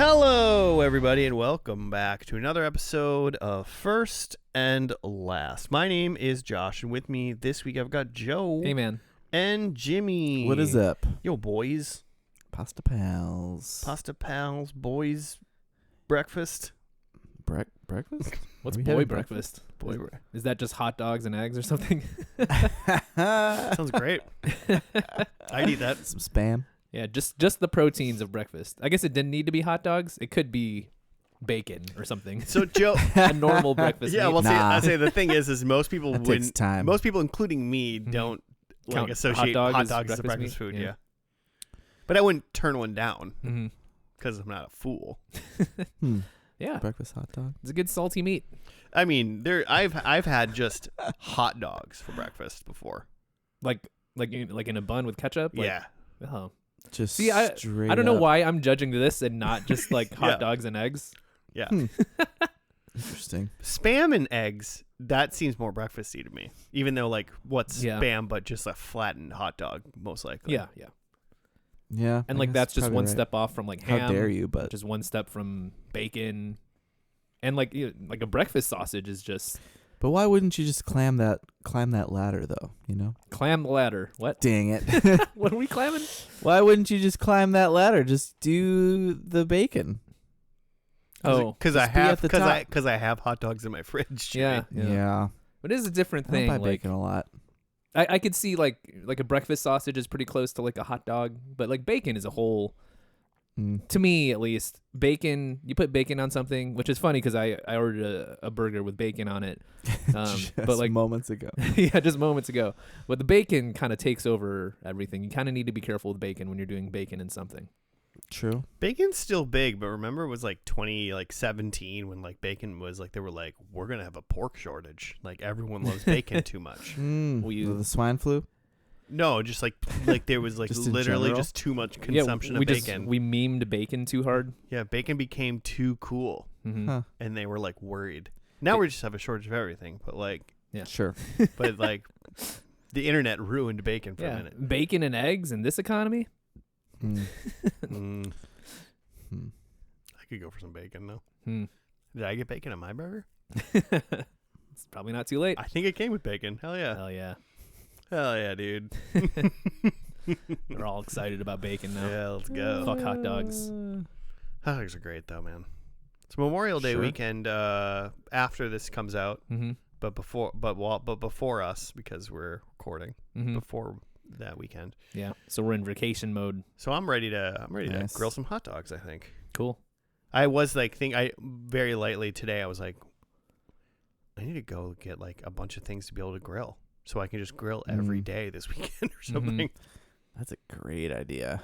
Hello, everybody, and welcome back to another episode of First and Last. My name is Josh, and with me this week I've got Joe. Hey, man. And Jimmy. What is up? Yo, boys. Pasta pals. Pasta pals, boys, breakfast. Breakfast? What's Are we boy having breakfast? Boy, Is that just hot dogs and eggs or something? sounds great. I'd eat that. Some spam. Yeah, just the proteins of breakfast. I guess it didn't need to be hot dogs. It could be bacon or something. So, Joe. A normal breakfast. Yeah, meat. well, see, Nah. I say the thing is most people That wouldn't. takes time. Most people, including me, don't Count associate hot dog hot as dogs as a breakfast breakfast meat? food. Yeah. Yeah, but I wouldn't turn one down Mm-hmm. because I'm not a fool. Yeah, Breakfast hot dog. it's a good salty meat. I mean, I've had just hot dogs for breakfast before. Like in a bun with ketchup. Like, Yeah, Oh. Just See, I don't know why I'm judging this and not just like hot Yeah. dogs and eggs. yeah. Interesting. Spam and eggs. That seems more breakfasty to me. Even though, like, what's Yeah. spam but just a flattened hot dog, most likely. Yeah. Yeah. And I like guess that's just probably one right. step off from like How ham. dare you? But Just one step from bacon. And like like a breakfast sausage is just why wouldn't you just climb that ladder though? You know. clam the ladder. What? Dang it. What are we clamming? Why wouldn't you just climb that ladder? Just do the bacon. Oh, because I just be have at the top. because I have hot dogs in my fridge. Jimmy. yeah. But it is a different I don't thing. buy Like bacon a lot. I could see like a breakfast sausage is pretty close to like a hot dog, but like bacon is a whole. To me, at least, bacon. You put bacon on something, which is funny because I ordered a burger with bacon on it, Just but like moments ago. yeah, just moments ago. But the bacon kind of takes over everything. You kind of need to be careful with bacon when you're doing bacon in something. True. Bacon's still big, but remember it was like 2017 when like bacon was like they were like we're gonna have a pork shortage. Like everyone loves bacon too much. Will you- The swine flu? No, just like there was like Just in literally general? just too much consumption of bacon. we memed bacon too hard. Yeah, bacon became too cool, Mm-hmm. Huh. and they were like worried. Now we just have a shortage of everything, but like, Yeah. Sure. but like, the internet ruined bacon for a Yeah, minute. bacon and eggs in this economy. Mm. Mm, Hmm. I could go for some bacon though. Hmm. Did I get bacon on my burger? It's probably not too late. I think it came with bacon. Hell yeah. Hell yeah. Hell yeah, dude. We're all excited about bacon now. Yeah, let's go. Fuck hot dogs. Hot dogs are great though, man. It's Memorial Day Sure. weekend after this comes out, Mm-hmm. but before us because we're recording Mm-hmm. before that weekend. Yeah. So we're in vacation mode. So I'm ready to Nice. grill some hot dogs, I think. Cool. I was like very lightly today I was like I need to go get like a bunch of things to be able to grill so I can just grill every day this weekend or something. That's a great idea.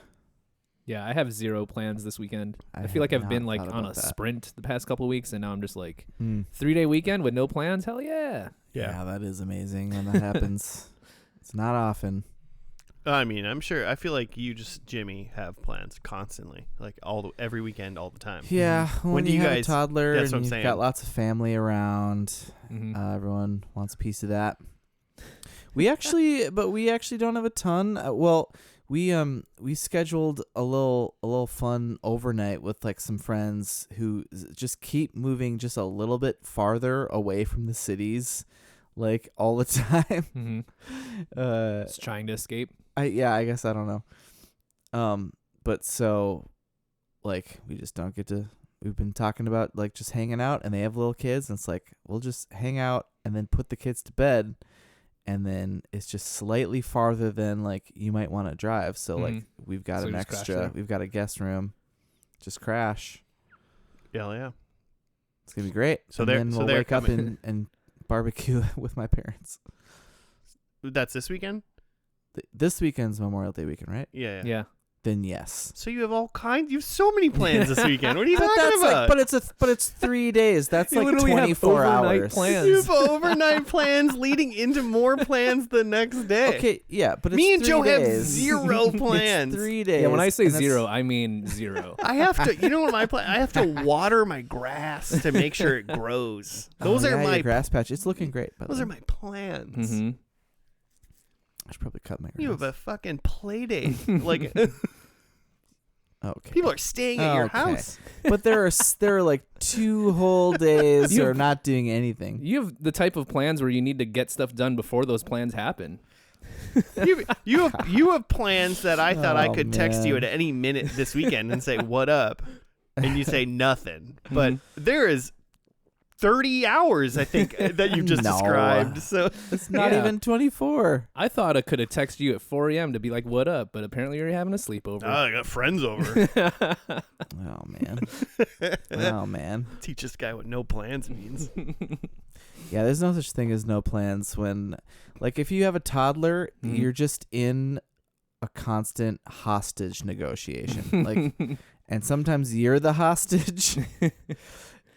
Yeah, I have zero plans this weekend. I feel have like I've not been like thought on a about that. sprint the past couple of weeks, and now I'm just like Hmm. 3-day weekend with no plans. Hell yeah. Yeah, that is amazing when that happens. It's not often. I mean, I'm sure I feel like Jimmy have plans constantly, like every weekend all the time. Yeah, when do you you have guys- a toddler that's what I'm and you've saying. got lots of family around, Mm-hmm. everyone wants a piece of that. We actually don't have a ton. We scheduled a little fun overnight with like some friends who just keep moving just a little bit farther away from the cities, like all the time. Mm-hmm. Just trying to escape. I guess I don't know. But so like we just don't get to. We've been talking about like just hanging out, and they have little kids, and it's like we'll just hang out and then put the kids to bed, and then it's just slightly farther than like you might want to drive. So like we've got So an just crash extra, there. we've got a guest room, just crash. Yeah. It's gonna be great. So and they're- then so we'll they're wake up coming. and barbecue with my parents. That's this weekend? This weekend's Memorial Day weekend, right? Yeah. Yeah. Then yes. So you have all kinds. You have so many plans this weekend. What are you But talking that's about? like, but it's 3 days. That's You like literally have 24 overnight hours. plans. you have overnight plans leading into more plans the next day. Okay, yeah, but it's Me and 3 Joe have days. zero plans. It's 3 days. Yeah, when I say and that's- zero, I mean zero. I have to. You know what my plan? I have to water my grass to make sure it grows. Those Oh, are yeah, my. your grass patch. It's looking great. By the Those way. are my plans. Mm-hmm. I should probably cut my grass. You have a fucking play date. Like Okay. People are staying at your Okay. house. But there are like 2 whole days You- or not doing anything. You have the type of plans where you need to get stuff done before those plans happen. You have plans that I thought I Oh, could text you man. at any minute this weekend and say, what up? And you say nothing. But there is 30 hours, I think, that you've just No. described. So It's not Yeah. even 24. I thought I could have texted you at 4 a.m. to be like, what up? But apparently you're having a sleepover. I got friends over. Oh, man. Oh, man. Teach this guy what no plans means. Yeah, there's no such thing as no plans when, like, if you have a toddler, Mhm. you're just in a constant hostage negotiation. Like, and sometimes you're the hostage,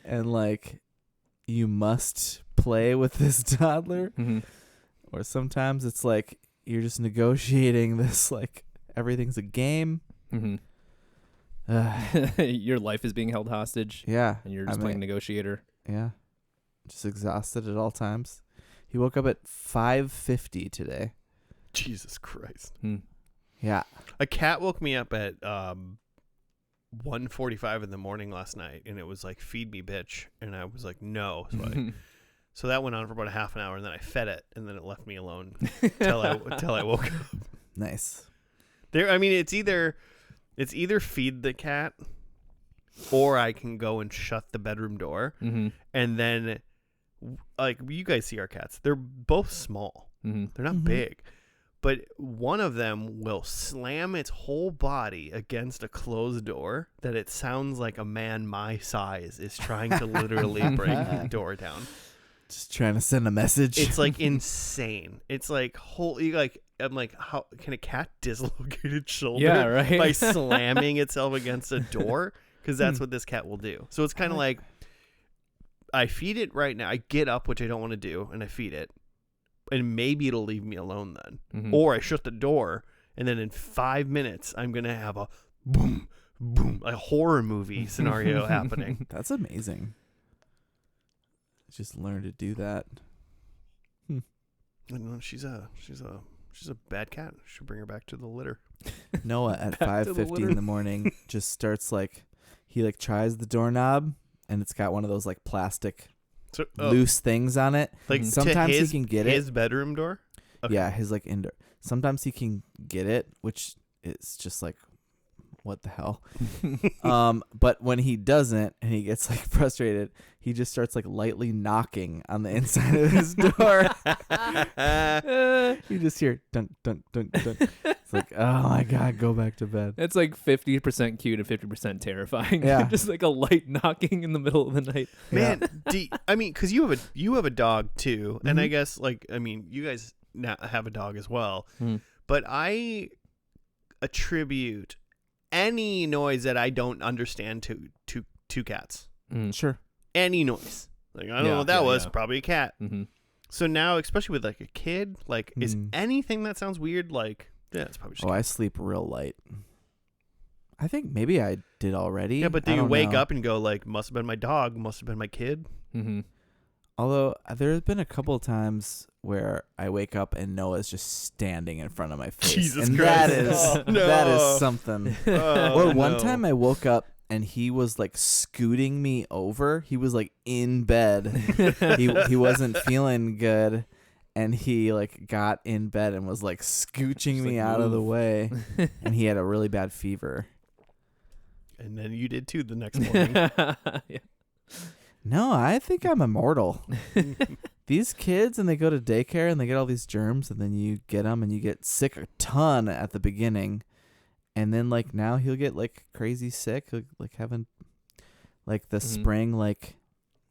and like, you must play with this toddler, Mhm. or sometimes it's like you're just negotiating this, like everything's a game. Mhm. Ugh, Your life is being held hostage, yeah, and you're just playing negotiator. yeah, just exhausted at all times. He woke up at 5:50 today. Jesus Christ. Hmm. Yeah. A cat woke me up at 1:45 in the morning last night, and it was like, feed me, bitch. And I was like, no. So that went on for about a half an hour, and then I fed it, and then it left me alone till I woke up. Nice. I mean, it's either feed the cat, or I can go and shut the bedroom door, Mhm. and then, like, you guys see our cats. They're both small. Mhm. They're not Mhm. big. But one of them will slam its whole body against a closed door that it sounds like a man my size is trying to literally break the door down. Just trying to send a message. It's like insane. It's like I'm like, how can a cat dislocate its shoulder Yeah, right. by slamming itself against a door? Because that's what this cat will do. So it's kind of like, I feed it right now. I get up, which I don't want to do, and I feed it. And maybe it'll leave me alone then. Mhm. Or I shut the door, and then in 5 minutes, I'm going to have a boom, boom, a horror movie scenario happening. That's amazing. Just learn to do that. I know, she's a bad cat. Should bring her back to the litter. Noah at Back to the 5:50 litter. in the morning just starts like he like tries the doorknob and it's got one of those like plastic So, loose things on it. like Mhm. to Sometimes he his, can get his bedroom door. Okay. Yeah, his like indoor. Sometimes he can get it, which is just like what the hell. But when he doesn't and he gets like frustrated, he just starts like lightly knocking on the inside of his door. You just hear dunk dunk dunk dunk. It's like, oh my god, go back to bed. It's like 50% cute and 50% terrifying. Yeah. Just like a light knocking in the middle of the night. Man, I mean, because you have a dog too, and I Mhm. guess like I mean, you guys now have a dog as well. Hmm. But I attribute any noise that I don't understand to cats. Mm. Sure. Any noise, like I don't Yeah, know what that yeah, was. yeah. Probably a cat. Mm-hmm. So now, especially with like a kid, like is Mm. anything that sounds weird, like yeah, it's probably just Oh, I sleep real light. I think maybe I did already. yeah. But do I you don't wake know. up and go like, must have been my dog, must have been my kid? Mm-hmm. Although there have been a couple of times where I wake up and Noah's just standing in front of my face. Jesus and Christ. that is Oh, no. that is something. Oh, Or one no. time I woke up and he was like scooting me over. He was like in bed. he wasn't feeling good, and he like got in bed and was like scooching Just, me like, out of the move. way. And he had a really bad fever. And then you did too the next morning. Yeah. No, I think I'm immortal. These kids, and they go to daycare and they get all these germs, and then you get them and you get sick a ton at the beginning, and then like now he'll get like crazy sick, like having like the Mhm. spring, like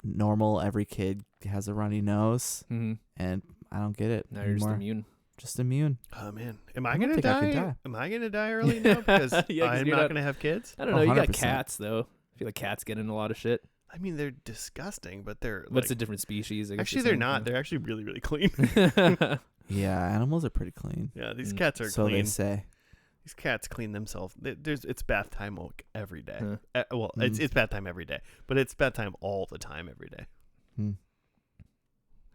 normal. Every kid has a runny nose, Mm-hmm. and I don't get it Now you're just anymore. immune. Just immune. Oh man, am I don't gonna think I could die? die. Am I gonna die early now because Yeah, 'cause I'm you're not not- gonna have kids? I don't know. You got 100%. cats though. I feel like cats get in a lot of shit. I mean, they're disgusting, but they're But it's a like, different species. I guess actually the they're same not. They're actually really really clean. thing. Yeah, animals are pretty clean. Yeah, these Mm. cats are So clean. they say. These cats clean themselves. It's bath time like every day. Huh. Well, Mm. it's bath time every day, but it's bath time all the time every day. Hmm.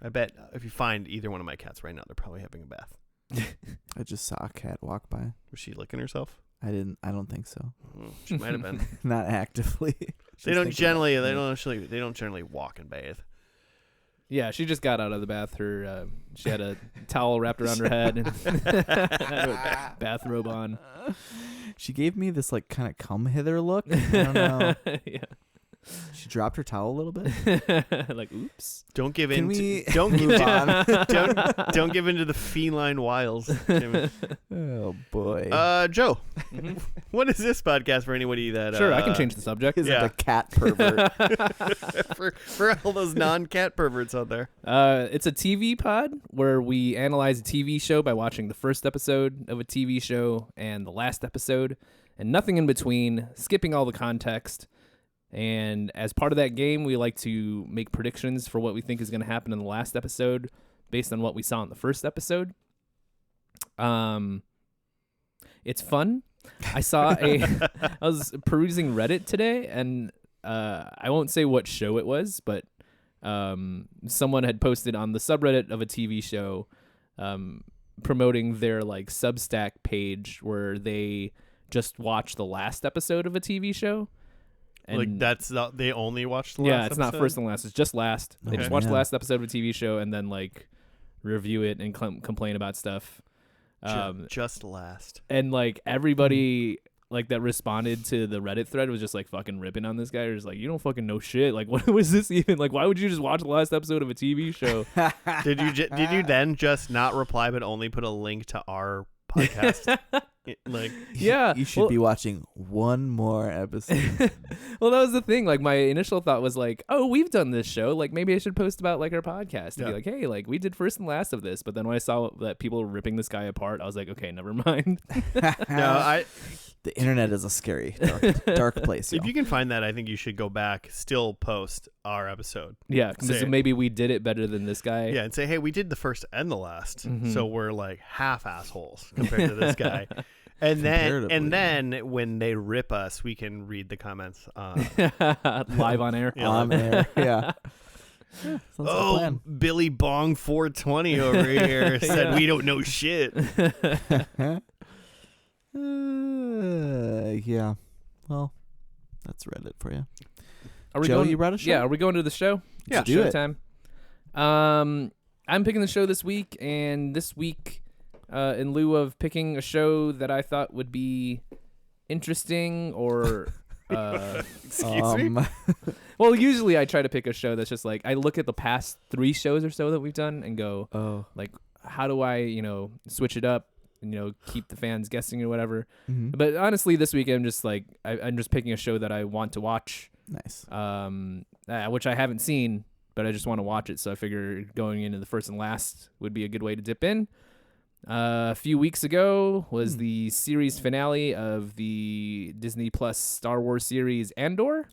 I bet if you find either one of my cats right now, they're probably having a bath. I just saw a cat walk by. Was she licking herself? I don't think so. She might have been. Not actively. They don't generally walk and bathe. Yeah, she just got out of the bath. She had a towel wrapped around her head and had a bathrobe on. She gave me this like kind of come hither look. I don't know. Yeah. She dropped her towel a little bit. Like, oops. Don't give Can in. we Don't move on? don't give into the feline wiles, Jimmy. Oh boy. Joe, Mhm. what is this podcast for anybody that? Sure, I can change the subject. Isn't yeah. a cat pervert. for all those non-cat perverts out there. It's a TV pod where we analyze a TV show by watching the first episode of a TV show and the last episode, and nothing in between, skipping all the context. And as part of that game, we like to make predictions for what we think is going to happen in the last episode based on what we saw in the first episode. It's fun. I was perusing Reddit today, and I won't say what show it was, but someone had posted on the subreddit of a TV show promoting their like Substack page where they just watch the last episode of a TV show. And Like they only watched the last yeah, it's not episode? first and last. It's just last. They just Okay. watch the Yeah. last episode of a TV show and then like review it and complain about stuff. Just last. And like everybody like that responded to the Reddit thread was just like fucking ripping on this guy. Or just like, you don't fucking know shit. Like, what was this even? Like, why would you just watch the last episode of a TV show? Did you then just not reply but only put a link to our podcast? Like, Yeah. You should well, be watching one more episode. well, that was the thing. Like, my initial thought was like, oh, we've done this show. Like, maybe I should post about like our podcast and be Yeah. like, hey, like we did first and last of this. But then when I saw that people were ripping this guy apart, I was like, okay, never mind. no, The internet is a scary, dark place. if Yo. you can find that, I think you should go back, still post our episode. Yeah, because Say- maybe we did it better than this guy. Yeah, and say, hey, we did the first and the last, Mhm. so we're like half assholes compared to this guy. And then when they rip us, we can read the comments. Live on air. Yeah. On air. Yeah. Sounds like a Oh, plan. Billy Bong 420 over here said Yeah. we don't know shit. Yeah. Well, that's Reddit for you. Are we Joe, going? you brought a show? Yeah, are we going to the show? Yeah. It's Do it. showtime. I'm picking the show this week, and this week, in lieu of picking a show that I thought would be interesting or Excuse me? well, usually I try to pick a show that's just like I look at the past 3 shows or so that we've done and go, Oh. like, how do I, switch it up and, keep the fans guessing or whatever. Mm-hmm. But honestly, this week I'm just like I'm just picking a show that I want to watch, Nice. which I haven't seen, but I just want to watch it. So I figure going into the first and last would be a good way to dip in. A few weeks ago was the series finale of the Disney Plus Star Wars series Andor.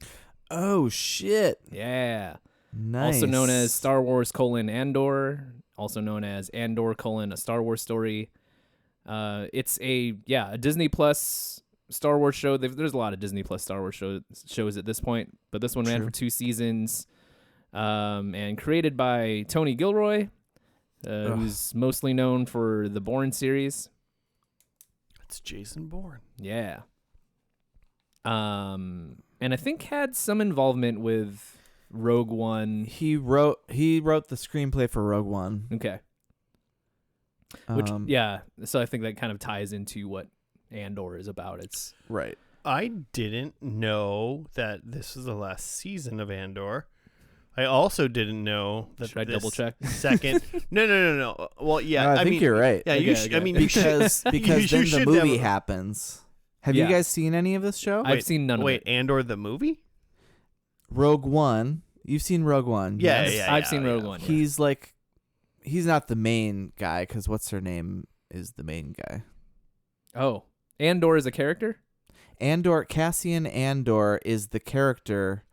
Oh shit. Yeah. Nice. Also known as Star Wars Andor, also known as Andor A Star Wars Story. It's a Disney Plus Star Wars show. There's a lot of Disney Plus Star Wars shows at this point, but this one ran True. for 2 seasons, and created by Tony Gilroy, who's mostly known for the Bourne series. It's Jason Bourne. Yeah. And I think had some involvement with Rogue One. He wrote the screenplay for Rogue One. Okay. Which so I think that kind of ties into what Andor is about. It's Right. I didn't know that this was the last season of Andor. I also didn't know that Should I this double check? second. No. Well, yeah. No, I think mean, you're right. Yeah, Okay, you. I okay. mean, you should- Because you then the should movie have- happens. Have Yeah. you guys seen any of this show? I've seen none of Wait, it. Andor the movie? Rogue One. You've seen Rogue One. Yeah, yes? yeah. I've seen Rogue One. He's not the main guy because what's her name is the main guy. Oh, Andor is a character? Cassian Andor is the character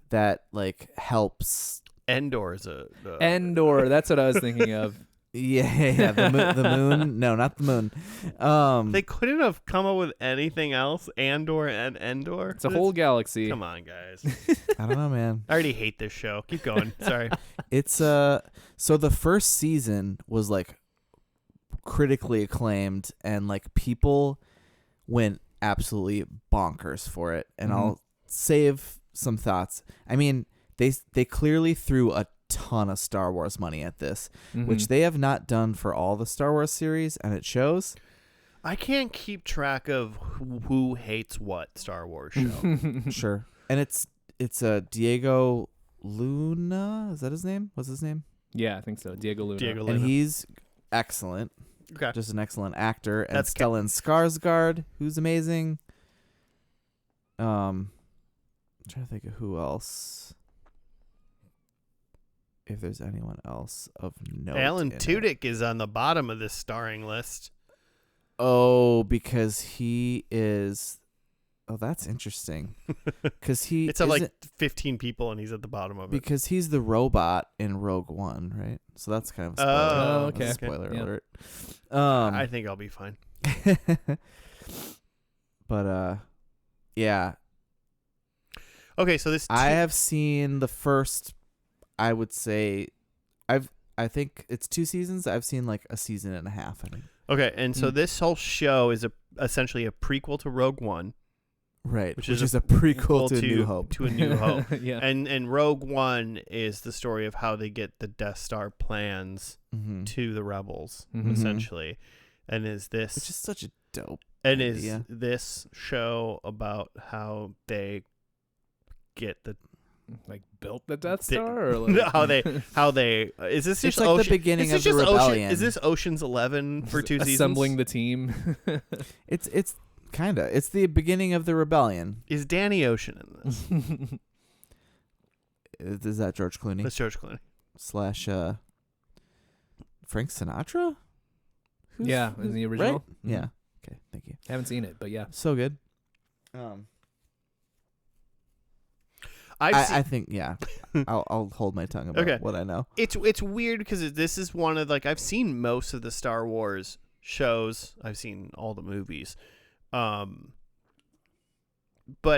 that like helps. Endor is a. Endor, that's what I was thinking of. Yeah, the moon. No, not the moon. They couldn't have come up with anything else. Andor and Endor. It's a whole galaxy. Come on, guys. I don't know, man. I already hate this show. Keep going. Sorry. It's so the first season was like critically acclaimed and like people went absolutely bonkers for it, and I'll save some thoughts. I mean, they clearly threw a ton of Star Wars money at this, which they have not done for all the Star Wars series, and it shows. I can't keep track of who hates what Star Wars show. Sure. And it's Diego Luna. Is that his name? What's his name? Yeah, I think so. Diego Luna. And he's excellent. Okay. Just an excellent actor. And That's Stellan Skarsgård, who's amazing. I'm trying to think of who else. If there's anyone else of note. Alan Tudyk is on the bottom of this starring list. Oh, because he is. Oh, that's interesting. Because it's like 15 people, and he's at the bottom of it. Because he's the robot in Rogue One, right? So that's kind of a spoiler. Oh, okay. That's a spoiler alert. I think I'll be fine. But yeah. Okay, so this. I have seen the first. I would say, I think it's 2 seasons. I've seen like a season and a half. I think. Okay, and so this whole show is essentially a prequel to Rogue One. Right, which is a prequel to New Hope. To A New Hope. Yeah. And Rogue One is the story of how they get the Death Star plans to the rebels, essentially. And is this... Which is such a dope And idea. is this show about how they get the... Like built the Death Star? Or like... how they... Is this It's just like the beginning of the rebellion. Is this Ocean's 11 for 2 seasons? Assembling the team. It's kinda. It's the beginning of the rebellion. Is Danny Ocean in this? Is that George Clooney? That's George Clooney. / Frank Sinatra? Yeah, in the original. Right? Yeah. Okay, thank you. Haven't seen it, but yeah. So good. I think yeah. I'll hold my tongue about what I know. It's weird because this is one of I've seen most of the Star Wars shows. I've seen all the movies. But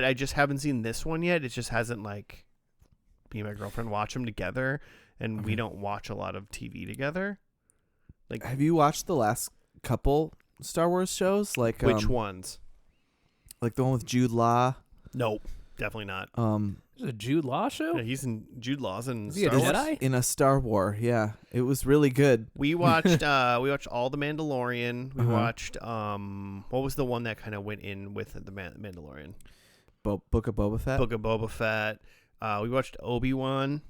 I just haven't seen this one yet. It just hasn't me and my girlfriend watch them together, and we don't watch a lot of TV together. Have you watched the last couple Star Wars shows? Which ones? Like the one with Jude Law? Nope, definitely not. Is it a Jude Law show? Yeah, Jude Law's in Is he a Star Wars. Jedi? In a Star War, yeah. It was really good. We watched all the Mandalorian. We watched what was the one that kind of went in with the Mandalorian? Book of Boba Fett. Book of Boba Fett. We watched Obi-Wan,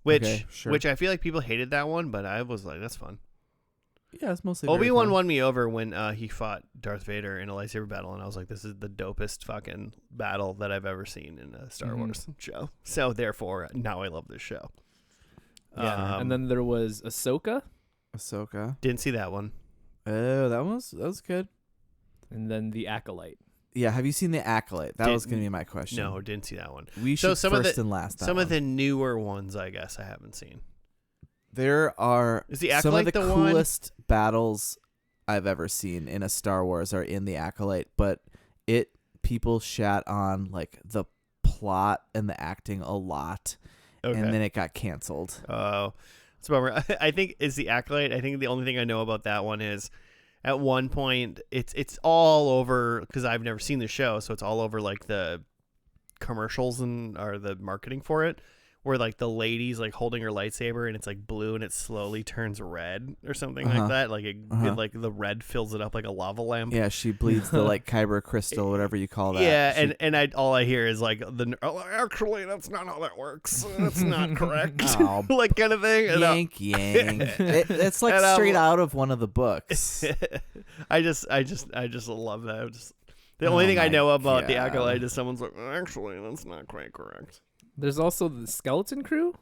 which I feel like people hated that one, but I was like, that's fun. Yeah, it's mostly Obi-Wan won me over when he fought Darth Vader in a lightsaber battle, and I was like, this is the dopest fucking battle that I've ever seen in a Star Wars show. So therefore, now I love this show. Yeah, and then there was Ahsoka. Didn't see that one. Oh, that was good. And then The Acolyte. Yeah, have you seen The Acolyte? That was going to be my question. No, didn't see that one. We should first and last that Some one. of the newer ones, I guess, I haven't seen. There are Is The some of Acolyte the the one? coolest battles I've ever seen in a Star Wars are in The Acolyte, but people shat on the plot and the acting a lot, Okay. and then it got canceled. Oh, it's a bummer. I think is The Acolyte. I think the only thing I know about that one is at one point it's all over because I've never seen the show, so it's all over the commercials or the marketing for it, where the lady's holding her lightsaber and it's blue and it slowly turns red or something like that. The red fills it up like a lava lamp. Yeah, she bleeds the Kyber crystal, whatever you call that. Yeah, and all I hear is actually that's not how that works. That's not correct. Oh, kind of thing. Yank. It's straight out of one of the books. I just love that. The only thing I know about The God. Acolyte is someone's actually that's not quite correct. There's also the Skeleton Crew,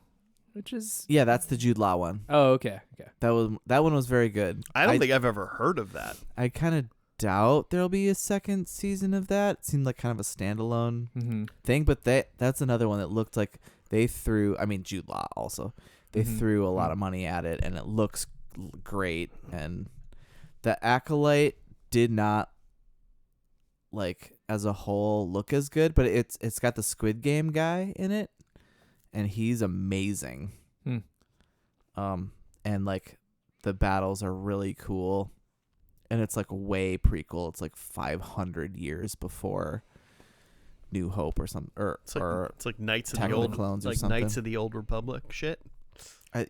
which is... Yeah, that's the Jude Law one. Oh, okay. That one was very good. I don't think I've ever heard of that. I kind of doubt there'll be a second season of that. It seemed like kind of a standalone thing, but that's another one that looked like they threw... I mean, Jude Law also. They threw a lot of money at it, and it looks great. And the Acolyte did not, as a whole, look as good, but it's got the Squid Game guy in it, and he's amazing. And the battles are really cool, and it's like way prequel. It's like 500 years before New Hope or something, It's like Knights of Attack the of the Old Clones or like something. Knights of the Old Republic shit.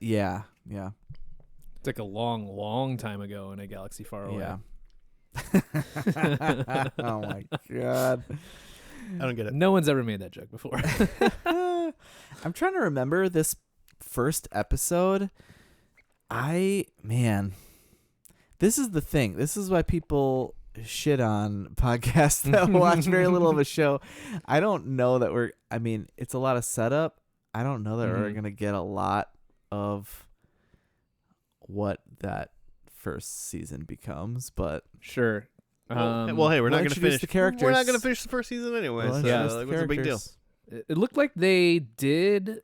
Yeah. It's like a long time ago in a galaxy far away. Yeah. Oh my god. I don't get it. No one's ever made that joke before. I'm trying to remember this first episode. This is the thing. This is why people shit on podcasts that watch very little of a show. I don't know that it's a lot of setup. I don't know that we're going to get a lot of what that first season becomes, but sure. Well, hey, we're not going to finish the characters. We're not going to finish the first season anyway. Well, So introduce like, the what's the big deal? characters. It looked like they did,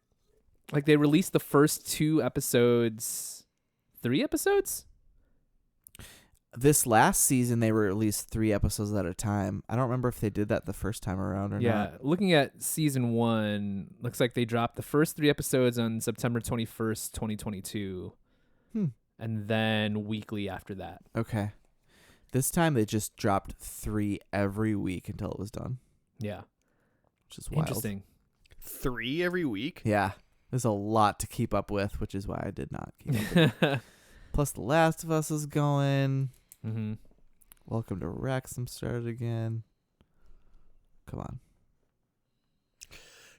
like they released the first 2 episodes, 3 episodes? This last season, they released 3 episodes at a time. I don't remember if they did that the first time around or not. Looking at season 1, looks like they dropped the first 3 episodes on September 21st, 2022. And then weekly after that. Okay. This time, they just dropped 3 every week until it was done, Yeah. which is wild. Interesting. 3 every week. Yeah. There's a lot to keep up with, which is why I did not keep up with it. Plus, The Last of Us is going. Mm-hmm. Welcome to Wrexham started again. Come on.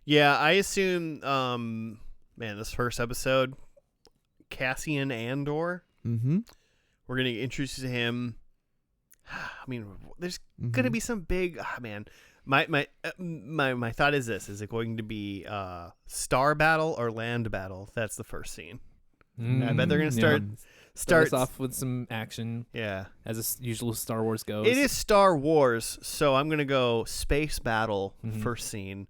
Yeah, I assume, this first episode, Cassian Andor, Mm-hmm. we're going to introduce him. I mean, there's going to be some big, my thought is this: is it going to be star battle or land battle? That's the first scene. I bet they're going to start us off with some action. Yeah, as usual Star Wars goes. it is Star Wars, so I'm going to go space battle first scene.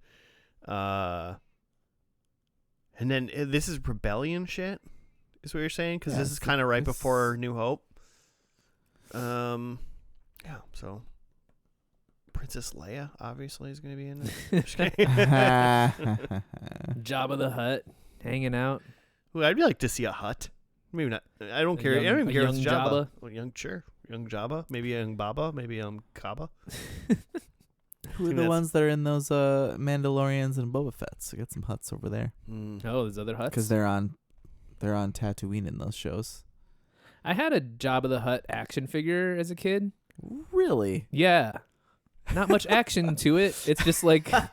And then this is rebellion shit, is what you're saying? Because this is kind of right before New Hope. Yeah, so Princess Leia obviously is going to be in it. Jabba the Hutt hanging out. Ooh, I'd like to see a hut. Maybe not. I don't care. I don't even a care if it's young Jabba. Jabba? Well, young Jabba. Maybe a young Baba. Maybe Kaba. Who are the ones that are in those Mandalorians and Boba Fett's? I got some huts over there Oh, there's other huts? because they're on Tatooine in those shows. I had a Jabba the Hutt action figure as a kid. Really? Yeah. Not much action to it. It's just like a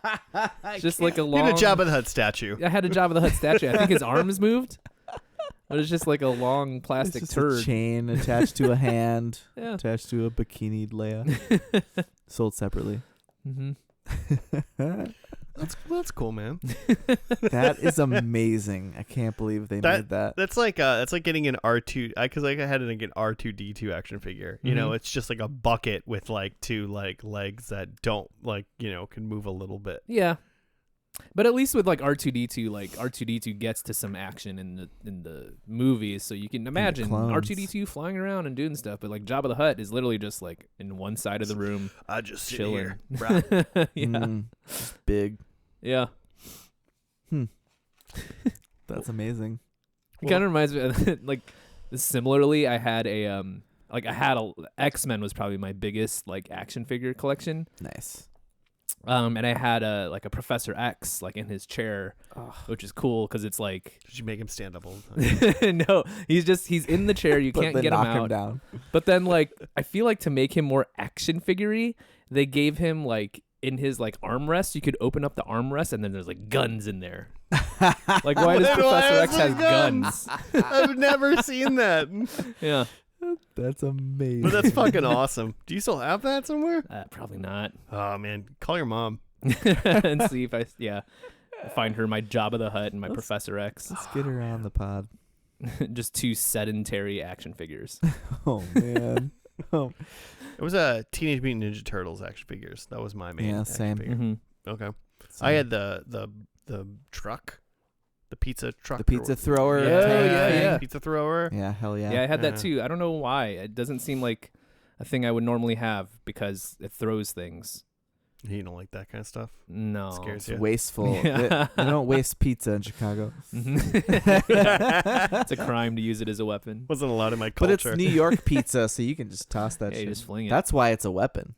long. Need a Jabba the Hutt statue. I had a Jabba the Hutt statue. I think his arms moved, but it's just like a long plastic It's just turd. a chain attached to a hand, Yeah. attached to a bikini Leia, sold separately. Mm-hmm. That's cool, man. That is amazing. I can't believe they made that. That's like getting an R2 because I had an R2D2 action figure. You know, it's just like a bucket with like 2 like legs that don't can move a little bit. Yeah, but at least with like R2D2, like R2D2 gets to some action in the movies, so you can imagine clones. R2D2 flying around and doing stuff. But like Jabba the Hutt is literally just like in one side of the room, I just sit chilling. here. Right. Yeah, Big. yeah. That's amazing. It kind of reminds me of, like similarly. I had a X-Men was probably my biggest like action figure collection. Nice. And I had a Professor X like in his chair, which is cool because it's like Did you make him stand up all the time? no, he's in the chair. You But can't then get him knock out. him down. But then like I feel like to make him more action figure-y, they gave him like in his like armrest, you could open up the armrest and then there's like guns in there. Like why does Professor X has guns? I've never seen that. Yeah. That's amazing. But that's fucking awesome. Do you still have that somewhere? Probably not. Oh man, call your mom. And see if I find her my Jabba the Hutt and my Professor X. Let's get her on the pod. Just 2 sedentary action figures. Oh man. Oh. It was a Teenage Mutant Ninja Turtles action figures. That was my main. Yeah, action same. figure. Mm-hmm. Okay. I had the truck, the pizza truck, The pizza thrower. Yeah, tank yeah, thing. yeah. pizza thrower. Yeah, hell yeah. Yeah, I had Yeah. that too. I don't know why. It doesn't seem like a thing I would normally have because it throws things. You don't like that kind of stuff? No. Scares It's you? wasteful. Yeah. They don't waste pizza in Chicago. It's a crime to use it as a weapon. Wasn't allowed in my But culture. it's New York pizza, so you can just toss that Yeah, shit. you just fling it. That's why it's a weapon.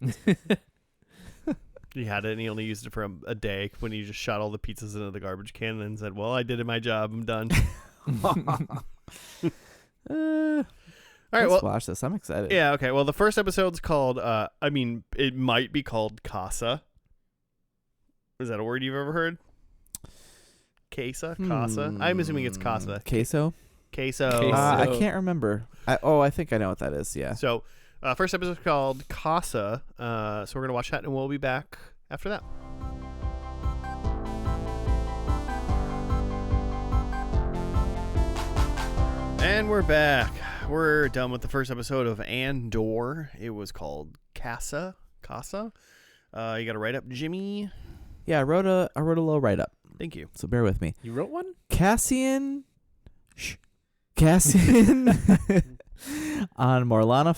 He had it and he only used it for a day when he just shot all the pizzas into the garbage can and said, well, I did my job. I'm done. All right, Let's well, watch this. I'm excited. yeah, okay. Well, the first episode's called, it might be called Kassa. Is that a word you've ever heard? Kassa? Kassa? I'm assuming it's Kassa. Queso? Queso. Queso. I can't remember. I think I know what that is. Yeah. So, first episode called Kassa. So we're going to watch that and we'll be back after that. And we're back. We're done with the first episode of Andor. It was called Kassa. You got to write up, Jimmy. Yeah, I wrote a little write up. Thank you. So bear with me. You wrote one? Cassian on Morlana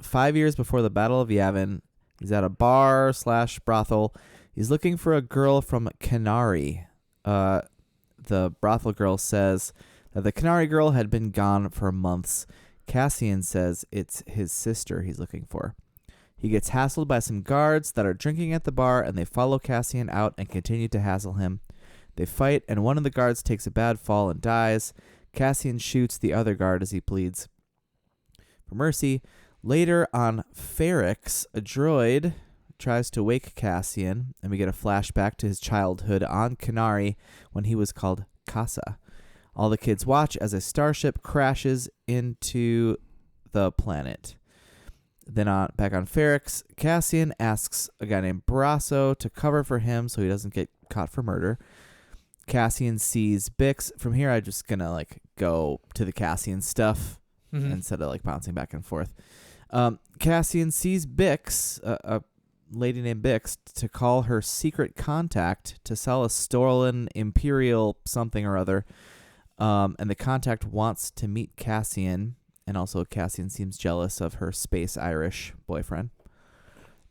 5 years before the Battle of Yavin. He's at a bar/brothel. He's looking for a girl from Canary. The brothel girl says that the Canary girl had been gone for months. Cassian says it's his sister he's looking for. He gets hassled by some guards that are drinking at the bar, and they follow Cassian out and continue to hassle him. They fight, and one of the guards takes a bad fall and dies. Cassian shoots the other guard as he pleads for mercy. Later on Ferrix, a droid tries to wake Cassian, and we get a flashback to his childhood on Canary when he was called Kassa. All the kids watch as a starship crashes into the planet. Then back on Ferrix, Cassian asks a guy named Brasso to cover for him so he doesn't get caught for murder. Cassian sees Bix. From here, I'm just going to go to the Cassian stuff instead of bouncing back and forth. Cassian sees Bix, a lady named Bix, to call her secret contact to sell a stolen Imperial something or other. And the contact wants to meet Cassian. And also Cassian seems jealous of her space Irish boyfriend.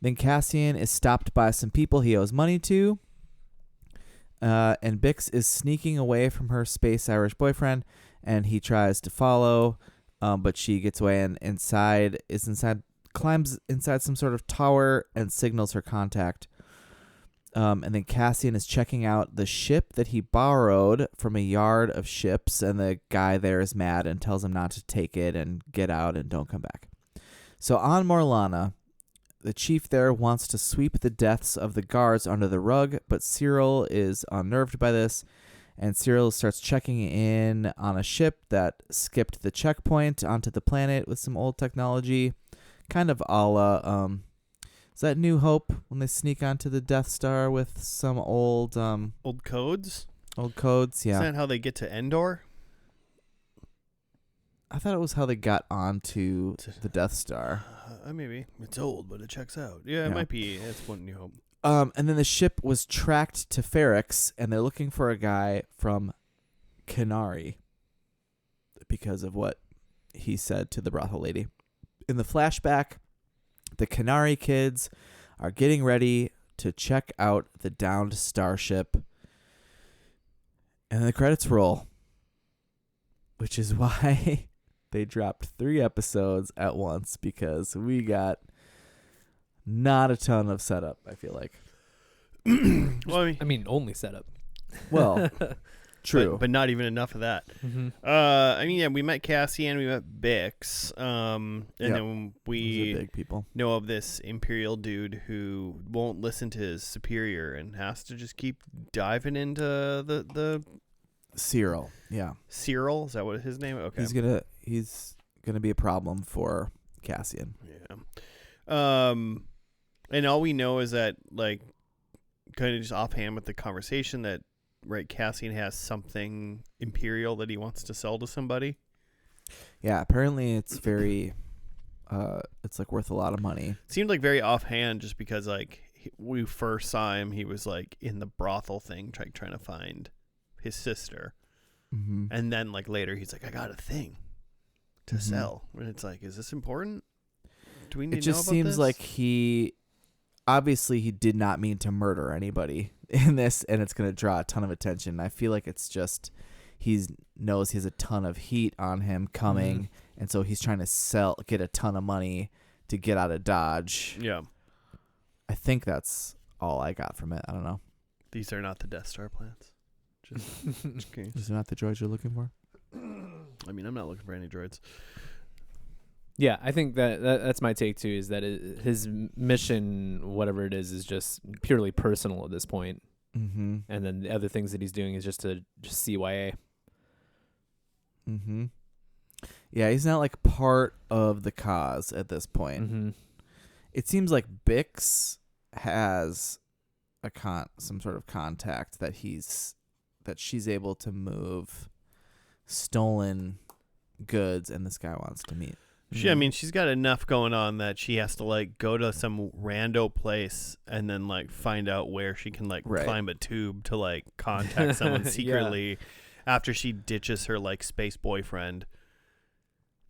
Then Cassian is stopped by some people he owes money to. And Bix is sneaking away from her space Irish boyfriend. And he tries to follow. But she gets away and climbs inside some sort of tower and signals her contact. And then Cassian is checking out the ship that he borrowed from a yard of ships, and the guy there is mad and tells him not to take it and get out and don't come back. So on Morlana, the chief there wants to sweep the deaths of the guards under the rug, but Cyril is unnerved by this, and Cyril starts checking in on a ship that skipped the checkpoint onto the planet with some old technology, kind of a la... Is that New Hope when they sneak onto the Death Star with some old codes? Old codes, yeah. Is that how they get to Endor? I thought it was how they got onto the Death Star. Maybe. It's old, but it checks out. Yeah, it might be. It's one New Hope. And then the ship was tracked to Ferrix, and they're looking for a guy from Canary because of what he said to the brothel lady. In the flashback, the Canary kids are getting ready to check out the downed starship. And the credits roll. Which is why they dropped 3 episodes at once, because we got not a ton of setup, I feel like. Well, I mean, only setup. Well, true. But not even enough of that. Mm-hmm. We met Cassian, we met Bix, and then Those are big people. know of this Imperial dude who won't listen to his superior and has to just keep diving into the Cyril, yeah. Cyril, is that what his name? Okay. He's gonna be a problem for Cassian. Yeah. And all we know is that, kind of just offhand with the conversation, that Cassian has something Imperial that he wants to sell to somebody. Yeah, apparently it's very it's worth a lot of money. Seemed like very offhand, just because we first saw him, he was in the brothel thing trying to find his sister. Mm-hmm. And then later he's I got a thing to sell. And it's is this important? Do we need It to know just about seems this? like he obviously he did not mean to murder anybody in this, and it's going to draw a ton of attention. I feel like it's just knows he has a ton of heat on him coming, and so he's trying to get a ton of money to get out of Dodge. Yeah. I think that's all I got from it. I don't know. These are not the Death Star plans. Just kidding. These are not the droids you're looking for? I mean, I'm not looking for any droids. Yeah, I think that's my take too. Is that his mission, whatever it is just purely personal at this point. Mm-hmm. And then the other things that he's doing is just CYA. Mm-hmm. Yeah, he's not like part of the cause at this point. Mm-hmm. It seems like Bix has some sort of contact that she's able to move stolen goods, and this guy wants to meet. I mean, she's got enough going on that she has to like go to some rando place and then like find out where she can like climb a tube to like contact someone secretly after she ditches her like space boyfriend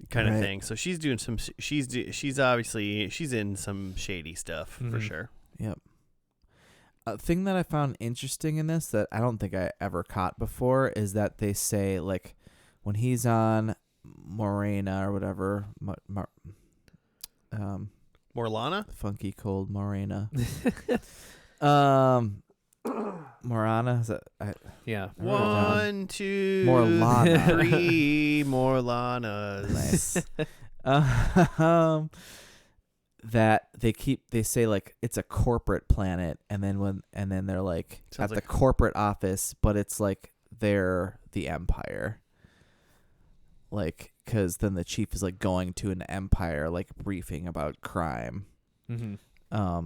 kind of thing. So she's doing some. She's obviously in some shady stuff for sure. Yep. A thing that I found interesting in this that I don't think I ever caught before is that they say like when he's on Morena or whatever, Morlana? Funky cold Morena. Morana, is that? Yeah. 1, 2, Morlana. 3 Morlanas. Nice. That they say like it's a corporate planet, and then they're like Sounds at like the corporate office, but it's like they're the Empire. Like, because then the chief is like going to an Empire like briefing about crime. Mm-hmm. I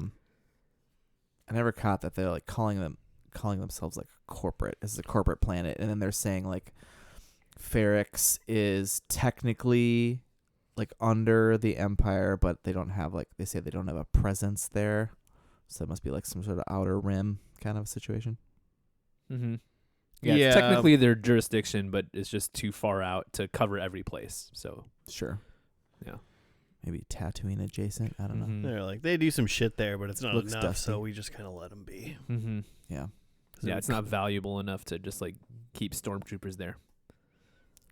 never caught that they're like calling themselves like corporate. This is a corporate planet, and then they're saying like Ferrix is technically like under the Empire, but they don't have they say they don't have a presence there, so it must be like some sort of outer rim kind of situation. Mm-hmm. Yeah, it's technically their jurisdiction, but it's just too far out to cover every place. So sure, yeah, maybe Tatooine adjacent. I don't know. They're like they do some shit there, but it's not Looks enough, dusty. so we just kind of let them be. Mm-hmm. Yeah, yeah, it's not valuable enough to just like keep stormtroopers there.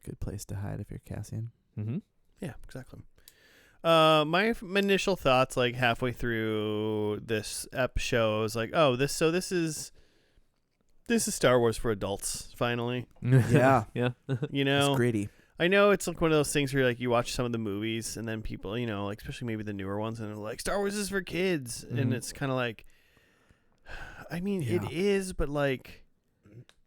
Good place to hide if you're Cassian. Mm-hmm. Yeah, exactly. My initial thoughts, like halfway through this show, I was like, "Oh, this is Star Wars for adults." Finally, Yeah, yeah. You know, it's gritty. I know it's like one of those things where like you watch some of the movies and then people, you know, like especially maybe the newer ones, and they're like, Star Wars is for kids, and it's kind of like, I mean, it is, but like,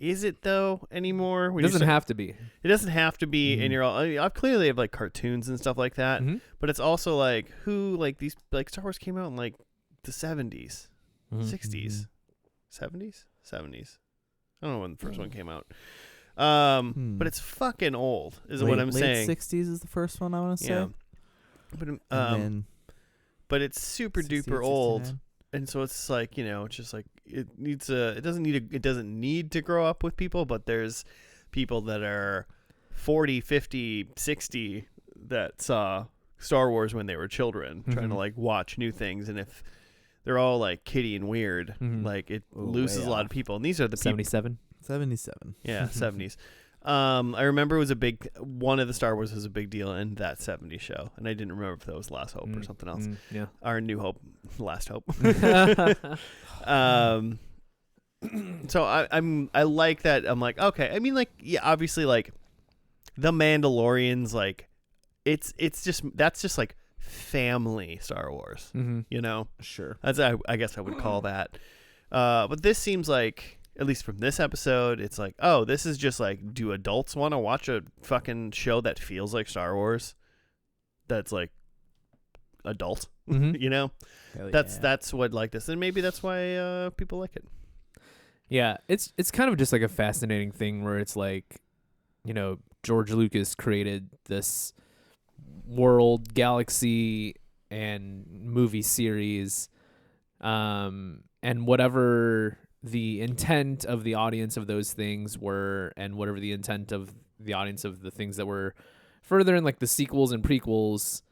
is it though anymore? It doesn't have to be. It doesn't have to be, and you're all. I mean, clearly have like cartoons and stuff like that, but it's also like who like these like Star Wars came out in like the 70s, 60s, 70s, 70s. I don't know when the first one came out. But it's fucking old, is what I'm saying. Late 60s is the first one I want to say. Yeah. But it's super duper old, and so it's like, you know, it's just like it doesn't need to grow up with people, but there's people that are 40, 50, 60 that saw Star Wars when they were children, trying to like watch new things, and if they're all like kiddie and weird, like it loses a lot of people, and these are the 77. 77. Yeah, 70s. I remember it was one of the Star Wars was a big deal in that 70s show, and I didn't remember if that was Last Hope or something else. Yeah. Or New Hope, Last Hope. So I like that. I'm like, okay. I mean, like, yeah, obviously, like the Mandalorians, like that's just like family Star Wars, you know? Sure. That's I guess I would call that. But this seems like, at least from this episode, it's like, oh, this is just like, do adults want to watch a fucking show that feels like Star Wars? That's like adult, you know? That's what like this, and maybe that's why people like it. Yeah, it's kind of just like a fascinating thing where it's like, you know, George Lucas created this world, galaxy, and movie series, and whatever the intent of the audience of those things were, and whatever the intent of the audience of the things that were further in like the sequels and prequels,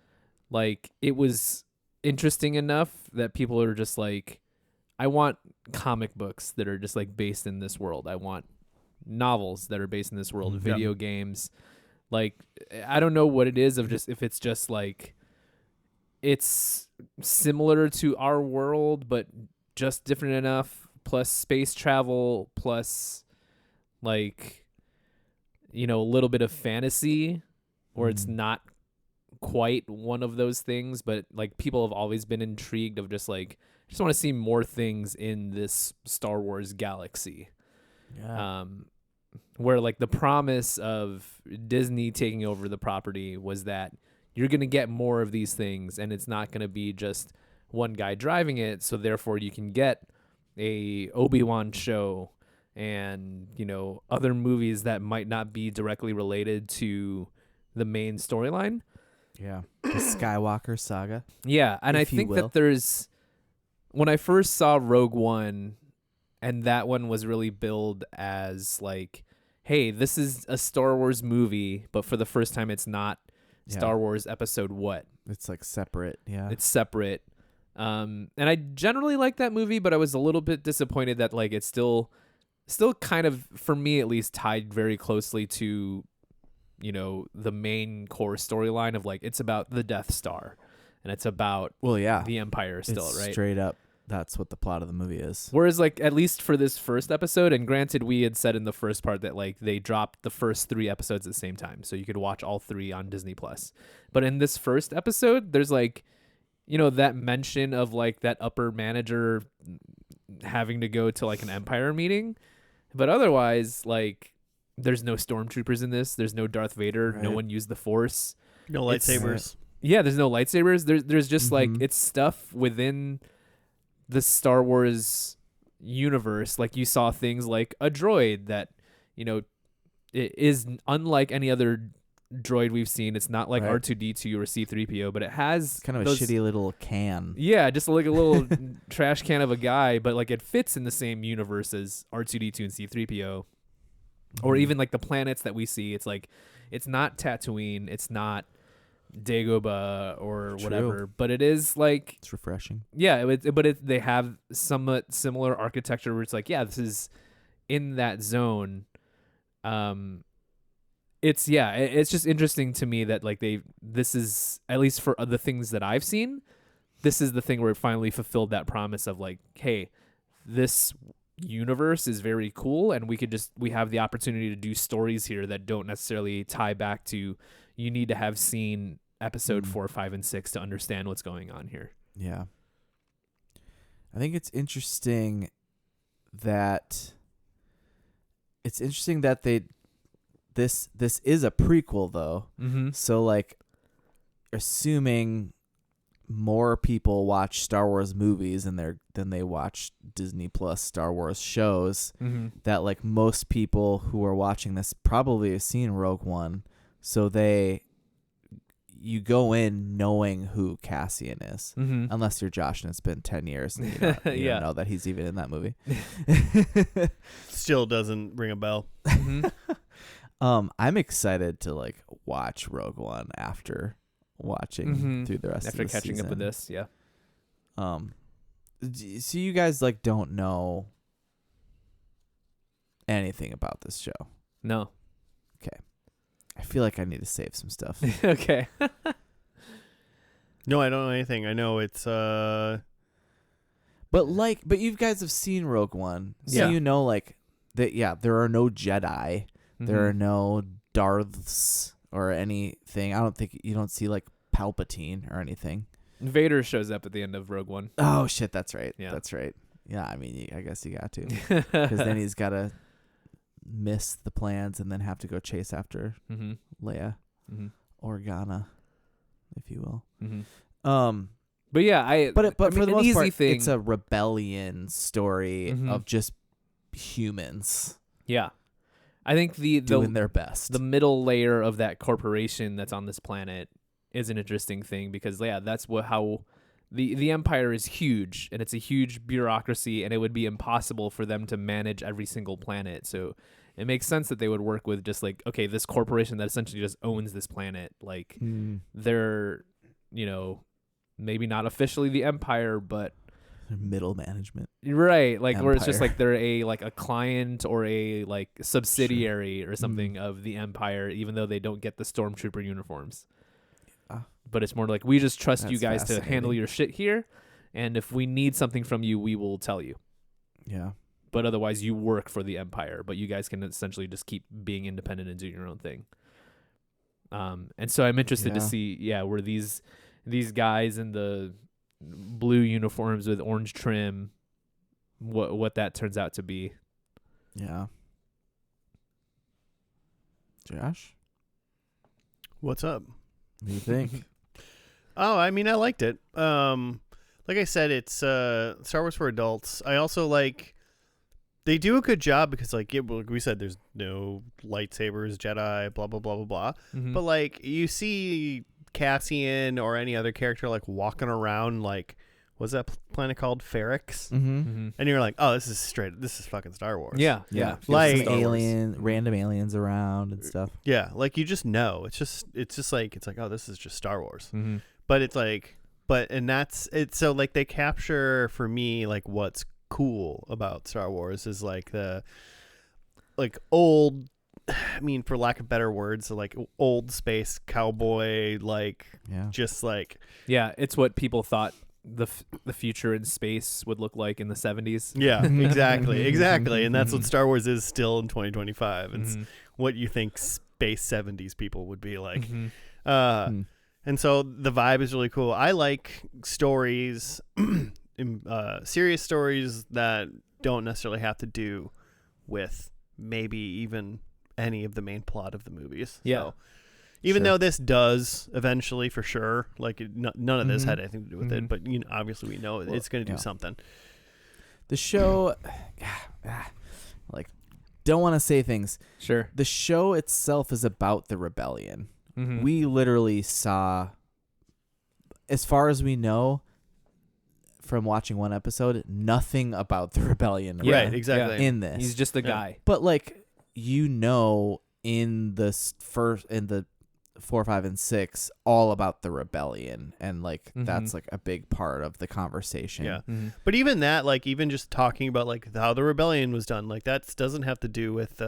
like it was interesting enough that people are just like, I want comic books that are just like based in this world. I want novels that are based in this world, video games. Like, I don't know what it is of just, if it's just like, it's similar to our world, but just different enough, plus space travel, plus like, you know, a little bit of fantasy, or it's not quite one of those things, but like people have always been intrigued of just like, I just want to see more things in this Star Wars galaxy. Yeah. Where like the promise of Disney taking over the property was that you're going to get more of these things, and it's not going to be just one guy driving it. So therefore you can get a Obi-Wan show and, you know, other movies that might not be directly related to the main storyline. Yeah. The Skywalker saga. Yeah. And I if you think will. that there's, when I first saw Rogue One, and that one was really billed as like, hey, this is a Star Wars movie, but for the first time it's not Star Wars episode what? It's like separate. Yeah. It's separate. And I generally like that movie, but I was a little bit disappointed that like it's still kind of, for me at least, tied very closely to, you know, the main core storyline of like, it's about the Death Star and it's about the Empire still, it's right? Straight up. That's what the plot of the movie is. Whereas, like, at least for this first episode, and granted, we had said in the first part that, like, they dropped the first 3 episodes at the same time, so you could watch all 3 on Disney+. But in this first episode, there's, like, you know, that mention of, like, that upper manager having to go to, like, an Empire meeting. But otherwise, like, there's no stormtroopers in this. There's no Darth Vader. Right. No one used the Force. No lightsabers. Yeah, there's no lightsabers. There's just, like, it's stuff within the Star Wars universe. Like, you saw things like a droid that, you know, it is unlike any other droid we've seen. It's not like R2D2 or C3PO, but it has Kind of those, a shitty little can. yeah, just like a little trash can of a guy, but like it fits in the same universe as R2D2 and C3PO. Or even like the planets that we see. It's like, it's not Tatooine, it's not Dagobah or whatever, but it is like, It's refreshing. yeah, they have somewhat similar architecture where it's like, yeah, this is in that zone. It's just interesting to me that like this is, at least for the things that I've seen, this is the thing where it finally fulfilled that promise of like, hey, this universe is very cool, and we have the opportunity to do stories here that don't necessarily tie back to, you need to have seen episode 4, 5, and 6 to understand what's going on here. Yeah. I think it's interesting that they this is a prequel though. Mm-hmm. So like, assuming more people watch Star Wars movies than they watch Disney Plus Star Wars shows, that like most people who are watching this probably have seen Rogue One, so you go in knowing who Cassian is, unless you're Josh and it's been 10 years and you don't know that he's even in that movie. Still doesn't ring a bell. I'm excited to like watch Rogue One after watching through the rest of the season. After catching up with this, yeah. So you guys like don't know anything about this show? No. Okay. I feel like I need to save some stuff. Okay. No, I don't know anything. I know it's But you guys have seen Rogue One, so Yeah. you know like that. Yeah, there are no Jedi, there are no Darths or anything. I don't think you don't see like Palpatine or anything. Vader shows up at the end of Rogue One. Oh shit, that's right. Yeah. That's right. Yeah, I mean, I guess you got to, because then he's got to miss the plans and then have to go chase after Leia, Organa, if you will. But yeah, But for the most part, thing. it's a rebellion story of just humans Yeah, I think doing their best. the middle layer of that corporation that's on this planet is an interesting thing, because that's how the Empire is huge, and it's a huge bureaucracy, and it would be impossible for them to manage every single planet. So it makes sense that they would work with just like, okay, this corporation that essentially just owns this planet, like they're, you know, maybe not officially the Empire, but Middle management. right, like where it's just Empire. like they're a client or a like subsidiary or something of the Empire, even though they don't get the stormtrooper uniforms. But it's more like, we just trust you guys to handle your shit here, and if we need something from you, we will tell you. Yeah. But otherwise, you work for the Empire, but you guys can essentially just keep being independent and doing your own thing. And so I'm interested to see, where these guys in the blue uniforms with orange trim, what that turns out to be. Yeah. Josh, What's up? what do you think? Oh, I mean, I liked it. Like I said, it's Star Wars for adults. I also like they do a good job because, like we said, there's no lightsabers, Jedi, blah blah blah blah blah. Mm-hmm. But like you see Cassian or any other character like walking around, like what's that planet called, Ferrix? Mm-hmm. And you're like, oh, this is fucking Star Wars. Yeah. Like Some random aliens around and stuff. Yeah, like you just know. It's just like oh, this is just Star Wars. Mm-hmm. But it's like, and that's it. So like they capture for me like what's cool about Star Wars is like the like old, I mean, for lack of better words, like old space cowboy, like just like it's what people thought the future in space would look like in the 70s. Yeah, exactly, and that's what Star Wars is still in 2025. It's what you think space 70s people would be like. And so the vibe is really cool. I like stories, serious stories that don't necessarily have to do with maybe even any of the main plot of the movies. Yeah. So, even though this does eventually, for sure, like none of this had anything to do with it, but obviously we know it's going to do something. The show, like, don't want to say things. Sure. The show itself is about the rebellion. Mm-hmm. We literally saw, as far as we know, from watching one episode, nothing about the rebellion. Right, exactly. In this, he's just the guy. But like, in the 4, 5, and 6, all about the rebellion, and like that's like a big part of the conversation. Yeah, but even that, like even just talking about like how the rebellion was done, like that doesn't have to do with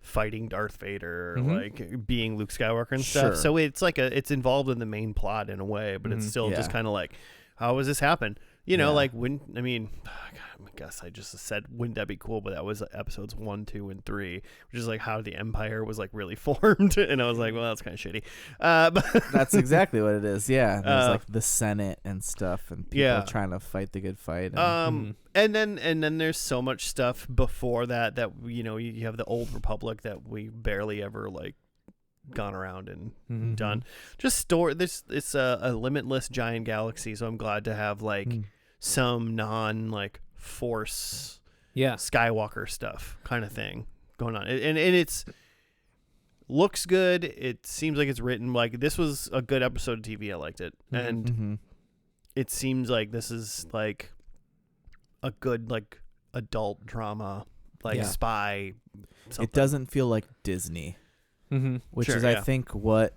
fighting Darth Vader, or like being Luke Skywalker and stuff. Sure. So it's like it's involved in the main plot in a way, but it's still just kind of like, how does this happen? You know, like when I guess I just said, wouldn't that be cool? But that was episodes 1, 2, and 3, which is like how the Empire was like really formed. And I was like, well, that's kind of shitty. But that's exactly what it is. Yeah, there's like the Senate and stuff, and people trying to fight the good fight. And, and then there's so much stuff before that you have the Old Republic that we barely ever like gone around and done. Just it's a limitless giant galaxy, so I'm glad to have like some non like Force Skywalker stuff kind of thing going on, and it's looks good. It seems like it's written like this was a good episode of TV. I liked it, and it seems like this is like a good like adult drama, like spy something. It doesn't feel like Disney. Which is I think what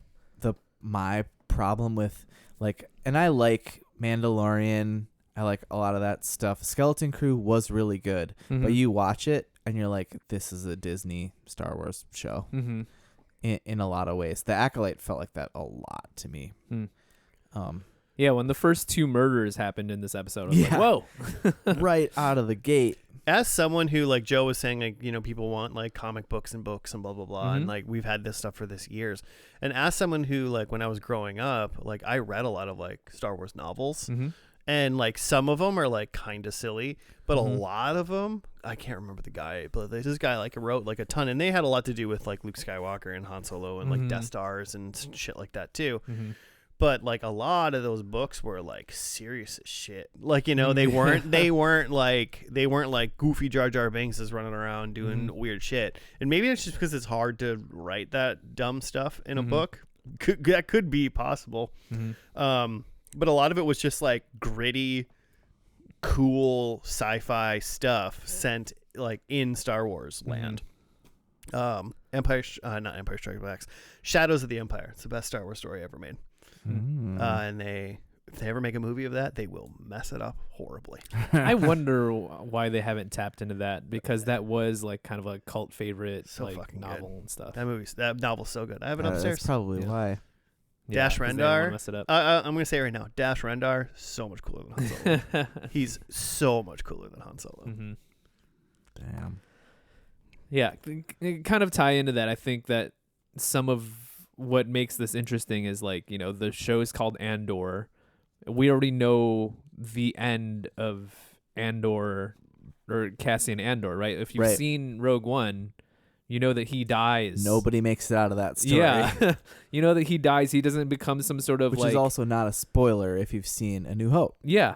my problem with like, and I like Mandalorian, I like a lot of that stuff. Skeleton Crew was really good, but you watch it and you're like, this is a Disney Star Wars show in a lot of ways. The Acolyte felt like that a lot to me. When the first 2 murders happened in this episode, I was like, whoa. Right out of the gate. As someone who, like Joe was saying, like, people want like comic books and books and blah, blah, blah. And like, we've had this stuff for this years. And as someone who, like, when I was growing up, like, I read a lot of like Star Wars novels, and like some of them are like kind of silly, but a lot of them, I can't remember the guy, but this guy like wrote like a ton, and they had a lot to do with like Luke Skywalker and Han Solo and like Death Stars and shit like that too. But like a lot of those books were like serious as shit. Like, they weren't like goofy Jar Jar Binks is running around doing weird shit. And maybe it's just because it's hard to write that dumb stuff in a book. That could be possible. But a lot of it was just like gritty, cool sci-fi stuff sent like in Star Wars land. Not Empire Strikes Back, Shadows of the Empire. It's the best Star Wars story ever made. And if they ever make a movie of that, they will mess it up horribly. I wonder why they haven't tapped into that, because that was like kind of a cult favorite, So like fucking novel good. and stuff. That novel's so good. I have it upstairs. That's probably Yeah. why. Yeah, Dash 'cause they don't wanna Rendar. mess it up. I'm gonna say it right now, Dash Rendar, so much cooler than Han Solo. He's so much cooler than Han Solo. Mm-hmm. Damn. Yeah, kind of tie into that. I think that some of what makes this interesting is like, the show is called Andor. We already know the end of Andor or Cassian Andor, right? If you've Right. seen Rogue One, you know that he dies. Nobody makes it out of that story. Yeah. You know that he dies. He doesn't become some sort of Which like. is also not a spoiler if you've seen A New Hope. Yeah.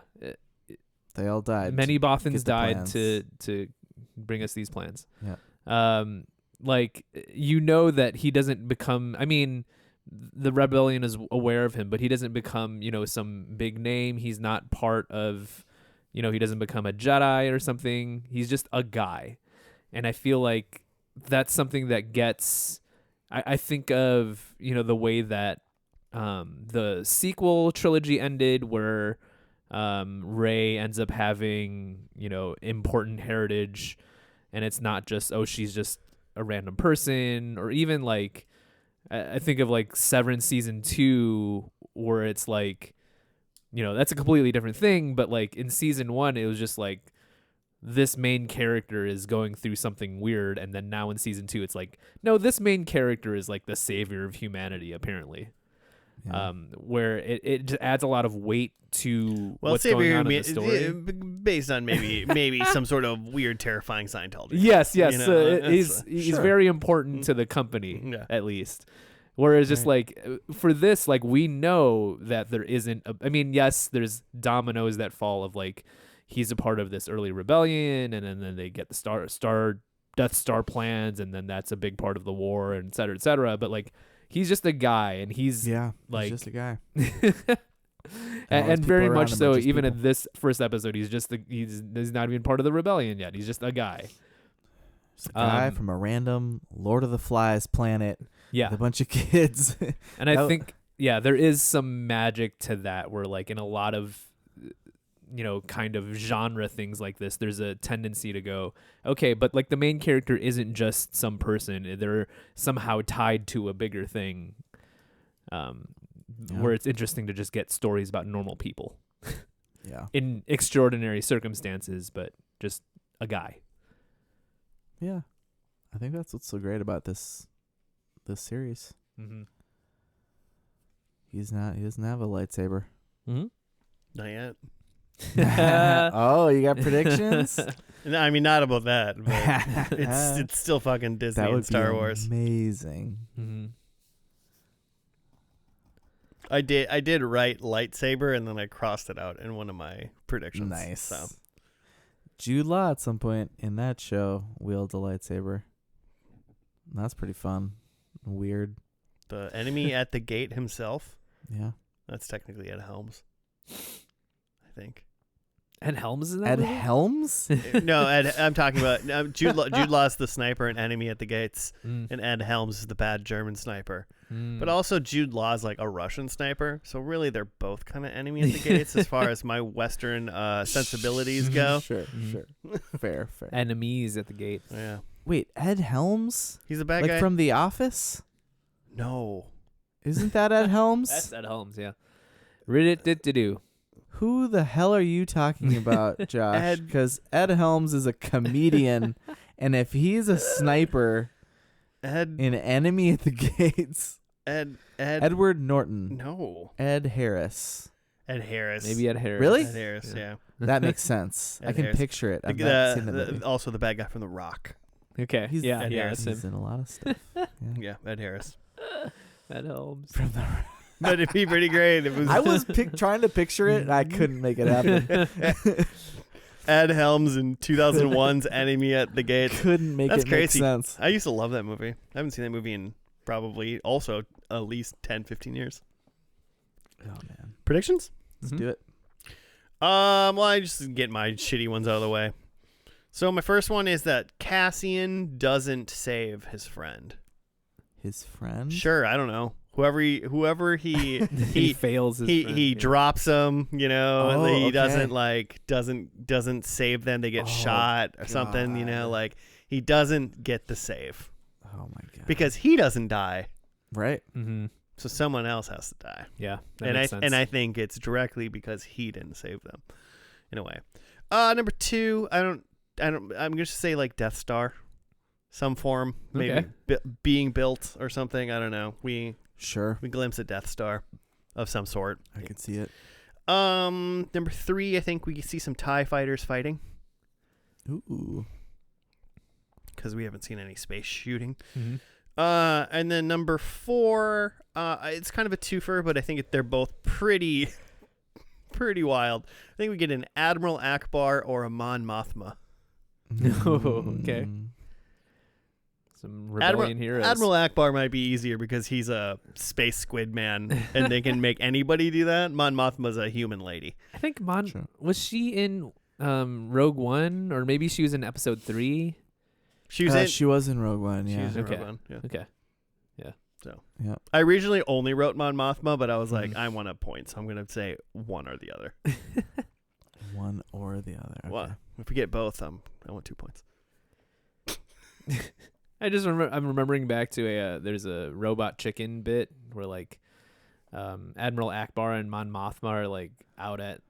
They all died. Many Bothans get the died plans. to bring us these plans. Yeah. Like, that he doesn't become. I mean, the rebellion is aware of him, but he doesn't become some big name. He's not part of. He doesn't become a Jedi or something. He's just a guy, and I feel like that's something that gets. I think of the way that the sequel trilogy ended, where Rey ends up having important heritage, and it's not just she's just a random person, or even like I think of like Severance season 2, where it's like that's a completely different thing, but like in season 1 it was just like this main character is going through something weird, and then now in season 2 it's like, no, this main character is like the savior of humanity, apparently. Yeah. Where it just adds a lot of weight to what's savior going on in me- the story. based on maybe some sort of weird, terrifying Scientology. Yes, You know, he's Sure. very important to the company, Yeah. at least. Whereas just Right. like for this, like we know that there isn't. I mean, yes, there's dominoes that fall of like he's a part of this early rebellion, and then they get the Death Star plans, and then that's a big part of the war, and et cetera, et cetera. But like he's just a guy, and he's Yeah. like- He's just a guy. and people very around much him are so. just Even people. in this first episode, he's not even part of the rebellion yet. He's just a guy. Just a guy Um, from a random Lord of the Flies planet Yeah, with a bunch of kids. and I that- think there is some magic to that, where like in a lot of kind of genre things like this, there's a tendency to go, okay, but like the main character isn't just some person, they're somehow tied to a bigger thing, where it's interesting to just get stories about normal people yeah. in extraordinary circumstances, but just a guy. Yeah. I think that's what's so great about this series. Mm-hmm. He doesn't have a lightsaber. Mm-hmm. Not yet. Oh, you got predictions? No, I mean, not about that, but it's still fucking Disney That would and Star be Wars. amazing. Mm-hmm. I did write lightsaber, and then I crossed it out in one of my predictions. Nice. So. Jude Law at some point in that show wielded a lightsaber. That's pretty fun. Weird. The enemy at the gate himself. Yeah. That's technically Ed Helms. I think. Ed Helms is in that Ed movie? Helms? No, I'm talking about Jude Law's the sniper and enemy at the gates, Mm. and Ed Helms is the bad German sniper. Mm. But also Jude Law's like a Russian sniper, so really they're both kind of enemy at the gates as far as my Western sensibilities go. Sure, sure. Fair. Enemies at the gate. Yeah, Wait, Ed Helms? he's a bad Like guy. from The Office? No, Isn't that Ed Helms? That's Ed Helms, yeah. Rid-it-dit-to-do. Who the hell are you talking about, Josh? Ed- Because Ed Helms is a comedian, and if he's a sniper Ed in Enemy at the Gates, Edward Norton, No, Ed Harris. Ed Harris. Maybe Ed Harris. Really? Ed Harris. Yeah. That makes sense. Ed I can Harris. picture it. I've The- not seen the movie. also the bad guy from The Rock. Okay. He's- yeah, Ed yeah, Harris. that's He's him. in a lot of stuff. Yeah. Yeah, Ed Harris. Ed Helms. From the But it'd be pretty great. It was I was trying to picture it, and I couldn't make it happen. Ed Helms in 2001's Enemy at the Gates. Couldn't make That's it crazy. make sense. I used to love that movie. I haven't seen that movie in probably also at least 10, 15 years. Oh man, Predictions? let's do it. Well, I just get my shitty ones out of the way. So my first one is that Cassian doesn't save his friend. His friend. Sure, I don't know. Whoever he he fails his friend, he yeah. drops them, you know, and Oh, he okay. doesn't save them. They get shot or something, you know, God. like he doesn't get the save Oh my god. because he doesn't die, right. Mm-hmm. so someone else has to die. Yeah, that And makes sense. I think it's directly because he didn't save them, in a way. Number 2, I'm gonna say like Death Star, some form, maybe Okay. being built or something. I don't know. We glimpse a Death Star of some sort. I can see it. Number 3, I think we see some TIE fighters fighting Ooh. because we haven't seen any space shooting. Mhm. And then number 4, it's kind of a twofer, but I think they're both pretty wild. I think we get an Admiral Akbar or a Mon Mothma. Oh, okay. Some rebellion heroes. Admiral Akbar might be easier because he's a space squid man, and they can make anybody do that. Mon Mothma's a human lady. I think Sure. was she in Rogue One, or maybe she was in Episode 3? She was in. She was in Rogue One. She Yeah. was in Okay. Rogue One, yeah. Okay. So Yep. I originally only wrote Mon Mothma, but I was like, Mhm. I want a point, so I'm gonna say one or the other. One or the other. Okay. Well, if we get both, I want 2 points. I'm remembering back to there's a Robot Chicken bit where like Admiral Akbar and Mon Mothma are like out at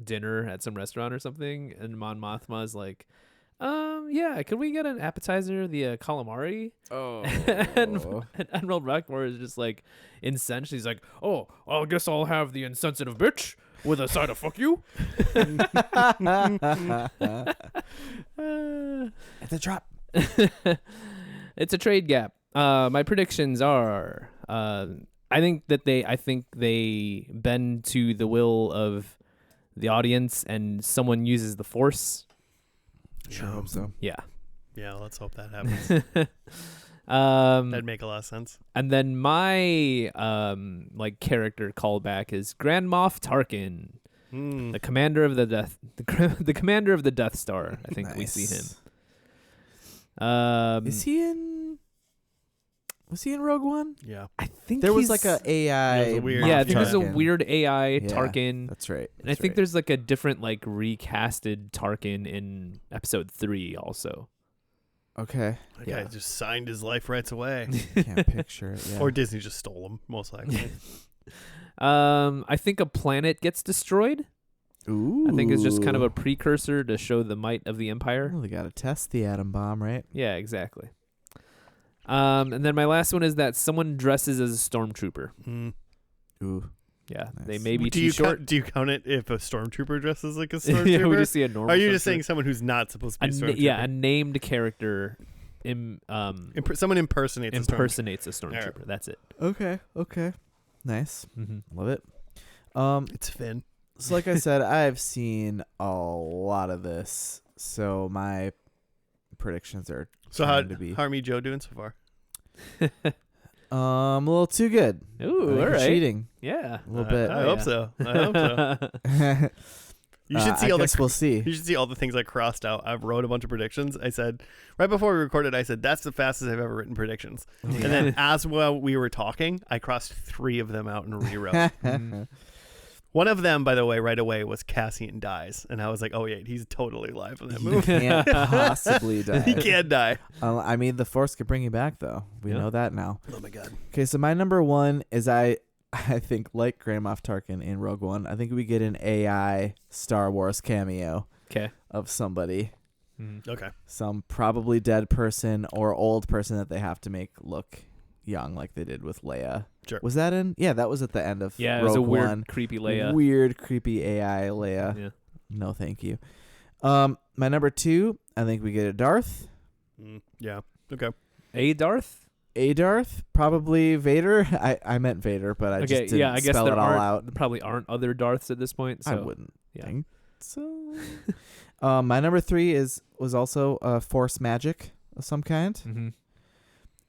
dinner at some restaurant or something, and Mon Mothma is like, yeah, can we get an appetizer, the calamari? Oh. and Admiral Akbar is just like incensed. He's like, oh, I guess I'll have the insensitive bitch with a side of fuck you. At the drop. It's a trade gap. My predictions are I think they bend to the will of the audience and someone uses the force. Sure hope so. Yeah. Yeah, let's hope that happens. That'd make a lot of sense. And then my like character callback is Grand Moff Tarkin, the commander of the the commander of the Death Star. I think we see him. Is he in? Was he in Rogue One? Yeah. I think There was he's- like a AI. There was a weird- yeah, I Moff think there's a Tarkin. weird AI Yeah, Tarkin. That's right. And I think there's like a different like recasted Tarkin in Episode 3 also. Okay. That Yeah. guy just signed his life rights away. Can't picture it. Yeah. Or Disney just stole them, most likely. I think a planet gets destroyed. Ooh. I think it's just kind of a precursor to show the might of the Empire. Well, they got to test the atom bomb, right? Yeah, exactly. And then my last one is that someone dresses as a stormtrooper. Mm. Ooh. Yeah, Nice. they may be do too you short. do you count it if a stormtrooper dresses like a stormtrooper? Yeah, we just see a normal. Are you just stormtrooper. saying someone who's not supposed to be a stormtrooper? Yeah, a named character Someone impersonates a stormtrooper. impersonates a stormtrooper. That's it. Okay. Okay. Nice. Mm-hmm. Love it. It's Finn. So like I said, I've seen a lot of this, so my predictions are So how trying to be are me Joe doing so far? a little too good. I Ooh, think all you're right. cheating Yeah. a little bit. I hope so. I hope so. You should see I all guess the we'll see. You should see all the things I crossed out. I've wrote a bunch of predictions. I said right before we recorded, I said that's the fastest I've ever written predictions. Oh, And then as well we were talking, I crossed 3 of them out and rewrote. One of them, by the way, right away was Cassian dies, and I was like, oh yeah, he's totally alive in that He movie. can't possibly die. He can't die. I mean, the Force could bring you back, though. We Yeah. know that now. Oh my god. Okay, so my number 1 is I think like Grand Moff Tarkin in Rogue One, I think we get an AI Star Wars cameo Okay. of somebody, Okay. some probably dead person or old person that they have to make look young, like they did with Leia. Sure. Was that in? Yeah, that was at the end of Yeah, it Rogue was a weird, One. creepy Leia. Weird, creepy AI Leia. Yeah. No, thank you. My number 2, I think we get a Darth. Yeah. Okay. A Darth? A Darth, probably Vader. I meant Vader, but I just Okay, didn't yeah, I guess spell there it all out. there probably aren't other Darths at this point. So I wouldn't yeah. think so. My number 3 was also Force magic of some kind, Mm-hmm.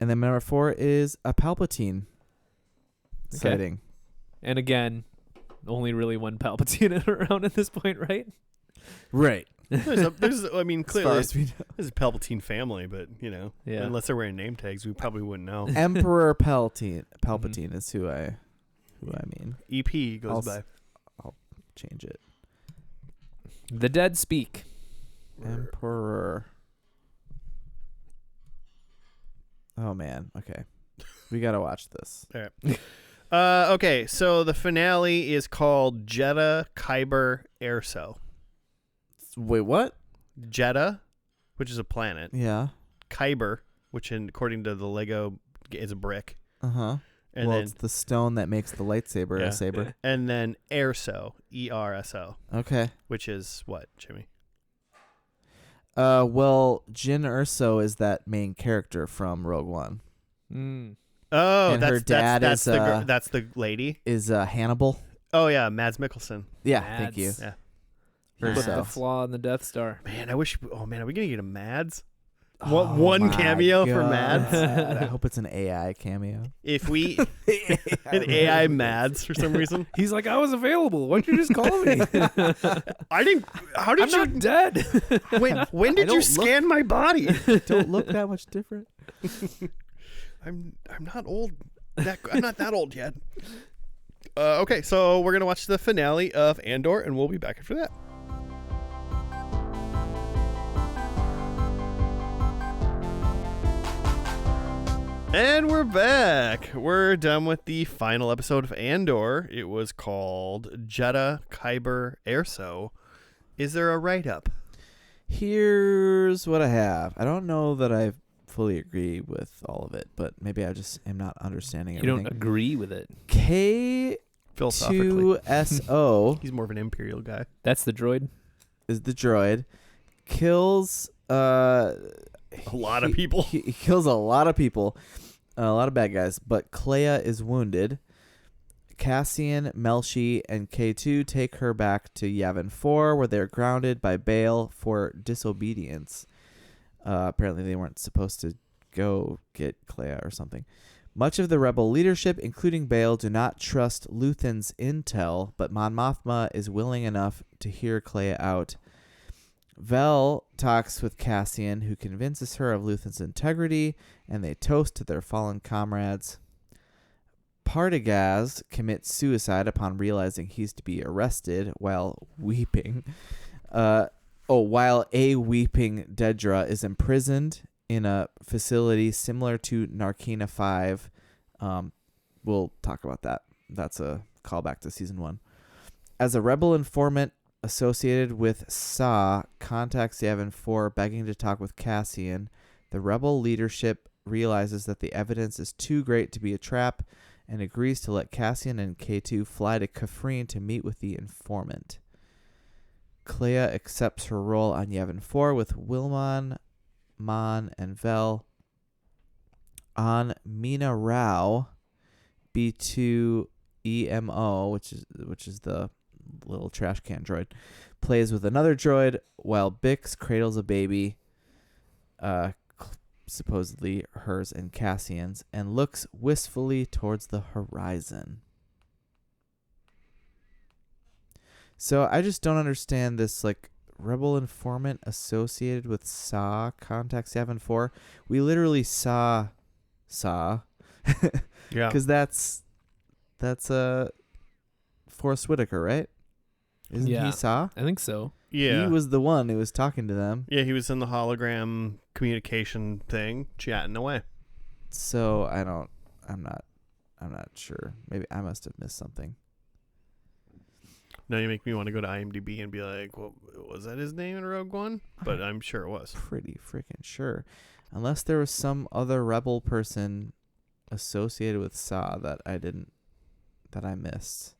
and then my number 4 is a Palpatine Okay. sighting. And again, only really one Palpatine around at this point, right? Right. I mean, As far clearly, as we know. this is a Palpatine family, but Yeah. unless they're wearing name tags, we probably wouldn't know. Emperor Palpatine is who I mean. EP goes I'll by. I'll change it. The dead speak. Emperor. Oh man. Okay. We gotta watch this. All right. Okay, so the finale is called Jedha, Kyber, Erso. Wait, what? Jedha, which is a planet. Yeah. Kyber, which according to the Lego is a brick. Uh-huh. And Well, then it's the stone that makes the lightsaber Yeah. a saber. and then Erso, ERSO, Okay. which is what, Jimmy? Well, Jyn Erso is that main character from Rogue One. Mm. Oh, And that's her dad that's is, the that's the lady. Is Hannibal? Oh yeah, Mads Mikkelsen. Yeah, Mads. thank you. Yeah. He put Erso. the flaw in the Death Star. Man, I wish. Oh man, are we gonna get a Mads? Oh One my cameo for God. Mads? I hope it's an AI cameo. If we an AI Mads for some reason, He's like, I was available. Why don't you just call me? I didn't. How did I'm not dead. when did you don't scan my body? Don't look that much different. I'm not old. I'm not that old yet. Okay, so we're gonna watch the finale of Andor, and we'll be back after that. And we're back. We're done with the final episode of Andor. It was called Jedha, Kyber, Erso. Is there a write-up? Here's what I have. I don't know that I fully agree with all of it, but maybe I just am not understanding You everything. don't agree with it. Philosophically. K2SO He's more of an Imperial guy. That's the droid. is the droid. Kills A lot of people. He kills a lot of people, a lot of bad guys, but Kleya is wounded. Cassian, Melshi, and K2 take her back to Yavin 4, where they're grounded by Bail for disobedience. Apparently they weren't supposed to go get Kleya or something. Much of the rebel leadership, including Bail, do not trust Luthen's intel, but Mon Mothma is willing enough to hear Kleya out. Vel talks with Cassian, who convinces her of Luthen's integrity, and they toast to their fallen comrades. Partagaz commits suicide upon realizing he's to be arrested while weeping. While a weeping Dedra is imprisoned in a facility similar to Narkina 5. We'll talk about that. That's a callback to season 1. As a rebel informant associated with Sa contacts Yavin 4 begging to talk with Cassian, the rebel leadership realizes that the evidence is too great to be a trap and agrees to let Cassian and K2 fly to Kafrene to meet with the informant. Kleya accepts her role on Yavin 4 with Wilmon, Mon, and Vel. On Mina Rao, B2EMO, which is the little trash can droid, plays with another droid while Bix cradles a baby, supposedly hers and Cassian's, and looks wistfully towards the horizon. So I just don't understand this, like, rebel informant associated with Sa contacts Yavin 4. We literally saw Sa. Yeah. Because that's Forrest Whitaker, right? Isn't Yeah. he Sa? I think so. Yeah. He was the one who was talking to them. Yeah, he was in the hologram communication thing, chatting away. So I'm not sure. Maybe I must have missed something. Now you make me want to go to IMDb and be like, well, was that his name in Rogue One? But I'm sure it was. Pretty freaking sure. Unless there was some other rebel person associated with Sa that I missed.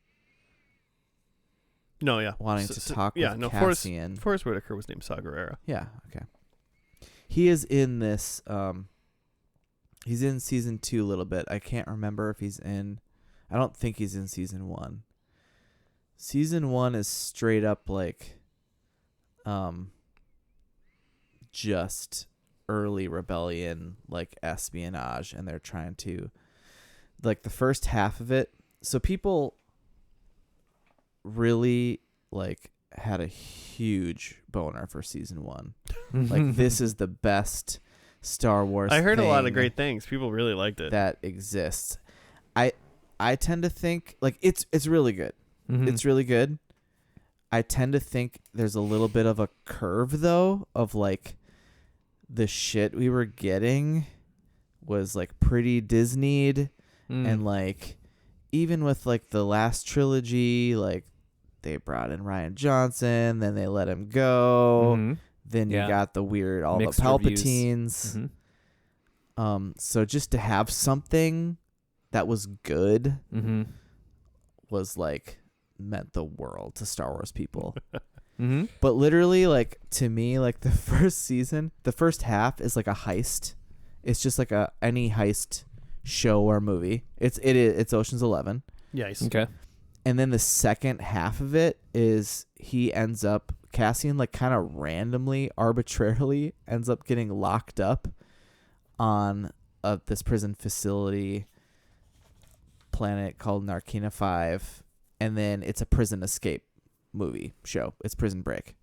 No, yeah. Wanting to talk with Cassian. Forrest Whitaker was named Saw Gerrera. Yeah, okay. He is in this he's in season 2 a little bit. I can't remember if I don't think he's in season 1. Season 1 is straight up like just early rebellion, like espionage, and they're trying to, like, the first half of it. So people really like had a huge boner for season 1. Like, this is the best Star Wars I heard a lot of thing great things. People really liked it. that exists. I tend to think like it's really good. It's really good. I tend to think there's a little bit of a curve though of like the shit we were getting was like pretty Disneyed and like even with like the last trilogy, like they brought in Ryan Johnson, then they let him go. Then you got the weird all Mixed the Palpatines. So just to have something that was good was like meant the world to Star Wars people. But literally, like, to me, like the first half is like a heist. It's just like any heist show or movie. It's Ocean's 11. Yes. Okay. And then the second half of it is Cassian like kind of randomly, arbitrarily ends up getting locked up on this prison facility planet called Narkina 5, and then it's a prison escape show. It's Prison Break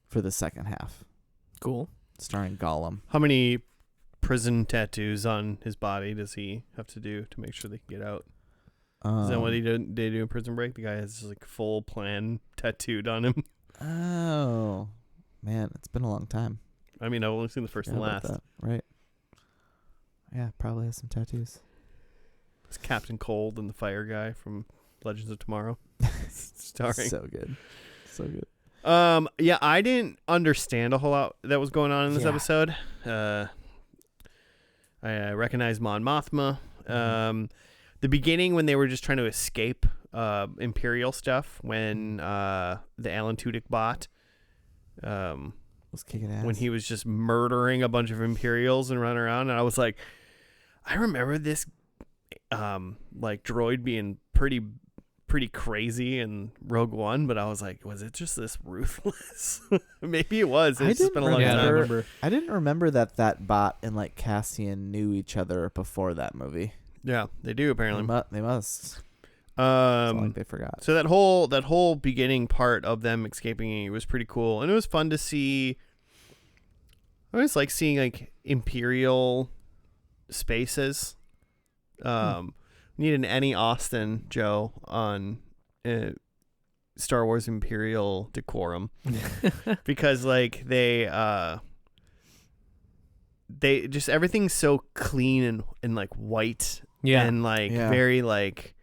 for the second half. Cool. Starring Gollum. How many prison tattoos on his body does he have to do to make sure they can get out? Is that what they do in Prison Break? The guy has just like full plan tattooed on him. Oh, man, it's been a long time. I mean, I've only seen the first and last. Right. Yeah, probably has some tattoos. It's Captain Cold and the fire guy from Legends of Tomorrow. Starring. So good. So good. Yeah, I didn't understand a whole lot that was going on in this episode. I recognize Mon Mothma. The beginning when they were just trying to escape Imperial stuff, when the Alan Tudyk bot was kicking ass. when he was just murdering a bunch of Imperials and running around, and I was like, I remember this like droid being pretty crazy in Rogue One, but I was like, was it just this ruthless? Maybe it was. It's just been a long time. I didn't remember that bot and like Cassian knew each other before that movie. Yeah, they do apparently. They must. It's not like they forgot. So that whole beginning part of them escaping was pretty cool, and it was fun to see. I always like seeing like Imperial spaces. We need an Annie Austin, Joe, on Star Wars Imperial decorum because like they just everything's so clean and like white and like very like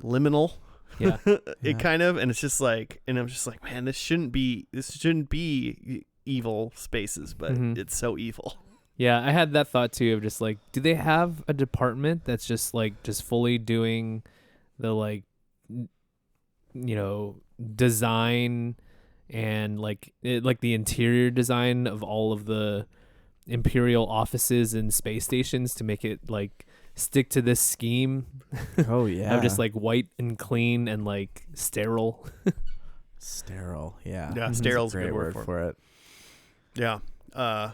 liminal. Yeah. It kind of, and it's just like, and I'm just like, man, this shouldn't be evil spaces, but it's so evil. Yeah, I had that thought too of just like, do they have a department that's just fully doing the like, design and like the interior design of all of the Imperial offices and space stations to make it like stick to this scheme? Oh yeah. Of just like white and clean and like sterile. Sterile, yeah. Yeah, sterile's a great word for it. Yeah.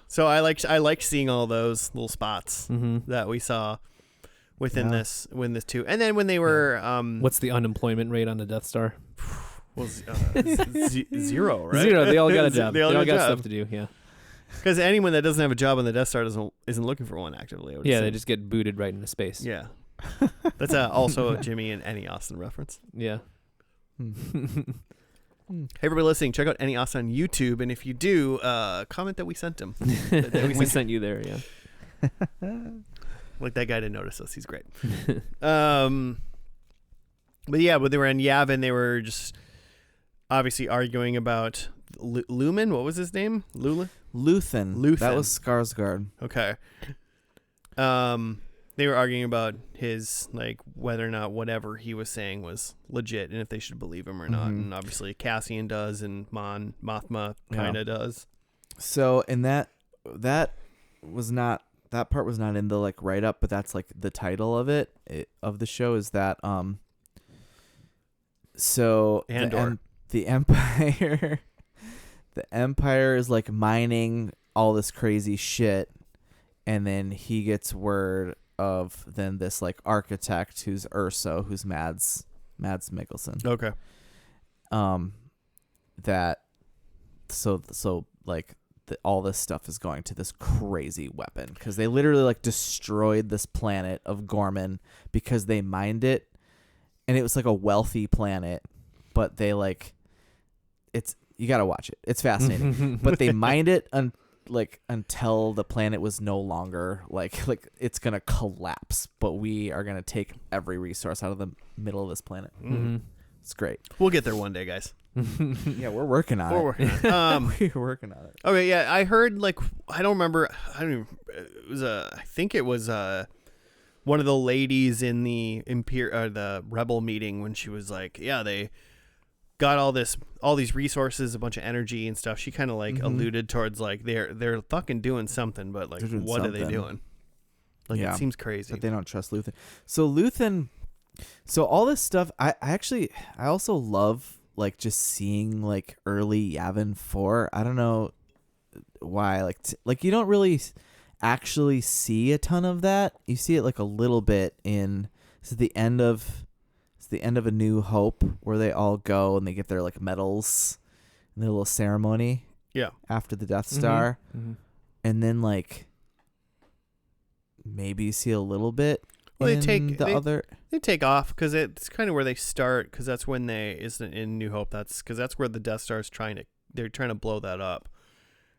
So I liked seeing all those little spots that we saw within this too. And then when they were what's the unemployment rate on the Death Star? Was 0, right? 0. They all got a job. They all got stuff to do. Yeah. Because anyone that doesn't have a job on the Death Star isn't looking for one actively. Yeah, they just get booted right into space. Yeah. That's also a Jimmy and Annie Austin reference. Yeah. Hey, everybody listening, check out Annie Austin on YouTube, and if you do, comment that we sent him. We sent you there, yeah. Like that guy didn't notice us. He's great. But yeah, when they were in Yavin, they were just obviously arguing about Lumen. What was his name? Luthen. That was Skarsgård. Okay. They were arguing about his like whether or not whatever he was saying was legit and if they should believe him or not. And obviously Cassian does, and Mon Mothma kind of does. So, and that part was not in the like write up, but that's like the title of of the show is that so Andor. The Empire the Empire is like mining all this crazy shit, and then he gets word of then this like architect who's Erso, who's Mads Mikkelsen. Okay. that so like all this stuff is going to this crazy weapon because they literally like destroyed this planet of Gorman because they mined it, and it was like a wealthy planet, but they like it's you gotta watch it. It's fascinating, but they mined it until the planet was no longer like it's gonna collapse. But we are gonna take every resource out of the middle of this planet. Mm-hmm. It's great. We'll get there one day, guys. Yeah, we're working on it. We're working on it. Okay, yeah, I heard like I don't remember. I don't even. It was I think it was one of the ladies in the the rebel meeting when she was like, yeah, they got all these resources, a bunch of energy and stuff. She kind of like alluded towards like they're fucking doing something, but like what are they doing? Like it seems crazy. But they don't trust Luthen. So all this stuff, I also love like just seeing like early Yavin 4. I don't know why, like you don't really actually see a ton of that. You see it like a little bit in the end of A New Hope, where they all go and they get their like medals and their little ceremony. Yeah. After the Death Star, Mm-hmm. and then like maybe you see a little bit. Well, they take off because it's kind of where they start, because that's when isn't in New Hope. That's because that's where the Death Star is they're trying to blow that up,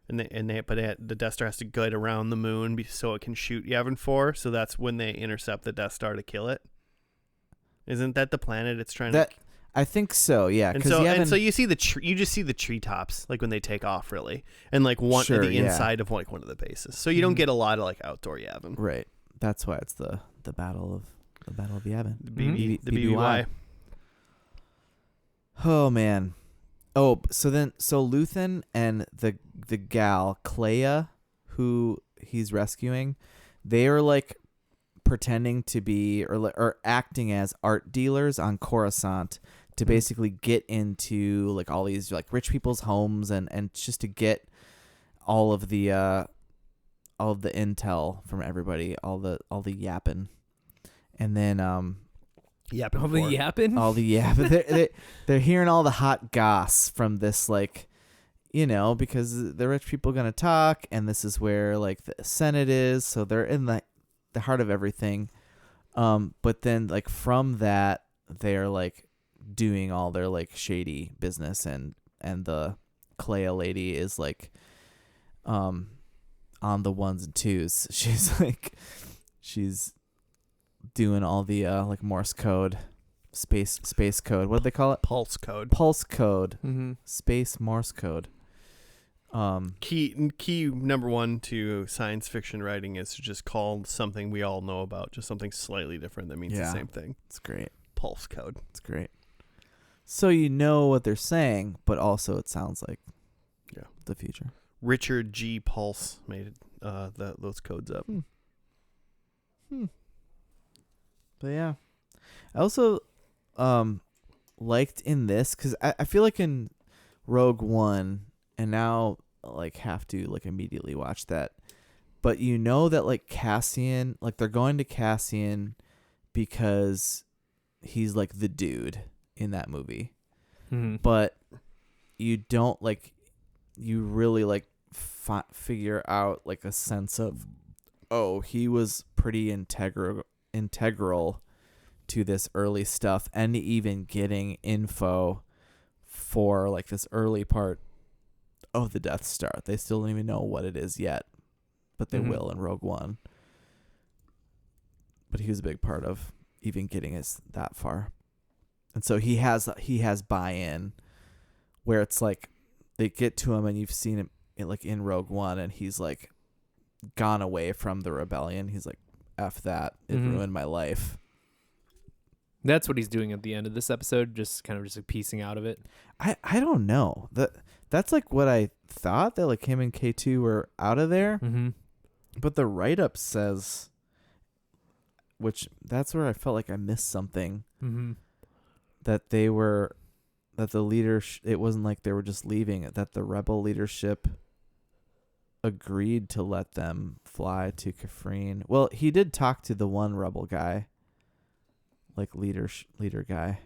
the Death Star has to gut around the moon so it can shoot Yavin 4. So that's when they intercept the Death Star to kill it. Isn't that the planet it's trying to? I think so. Yeah. And so you see you just see the treetops like when they take off, really, and like inside of like one of the bases. So you don't get a lot of like outdoor Yavin. Right. That's why it's the battle of Yavin. The BBY. Oh man. Oh, so Luthen and the gal Clea, who he's rescuing, they are like pretending to be or acting as art dealers on Coruscant to basically get into like all these like rich people's homes and just to get all of the intel from everybody, all the yapping, and then yapping, all the yapping. They're hearing all the hot goss from this, like, because the rich people gonna talk, and this is where like the Senate is, so they're in the heart of everything. But then like from that, they're like doing all their like shady business, and the Clea lady is like on the ones and twos. She's doing all the like Morse code, space code. What do they call it? Pulse code. Mm-hmm. Space Morse code. Key number one to science fiction writing is to just call something we all know about just something slightly different that means the same thing. It's great. Pulse code. It's great. So you know what they're saying, but also it sounds like the future. Richard G. Pulse made those codes up. But yeah, I also liked in this because I feel like in Rogue One, and now like have to like immediately watch that, but that like Cassian, like they're going to Cassian because he's like the dude in that movie, but you don't like you really like figure out like a sense of, oh, he was pretty integral to this early stuff, and even getting info for like this early part of the Death Star. They still don't even know what it is yet, but they will in Rogue One. But he was a big part of even getting us that far, and so he has buy-in where it's like they get to him and you've seen him like in Rogue One, and he's like gone away from the rebellion. He's like, F that, it ruined my life. That's what he's doing at the end of this episode, just kind of like piecing out of it. I don't know. That's like what I thought, that like him and K2 were out of there. But the write-up says, which that's where I felt like I missed something, that they were, that the leader, it wasn't like they were just leaving, that the rebel leadership agreed to let them fly to Kafrene. Well, he did talk to the one rebel guy, like leader guy.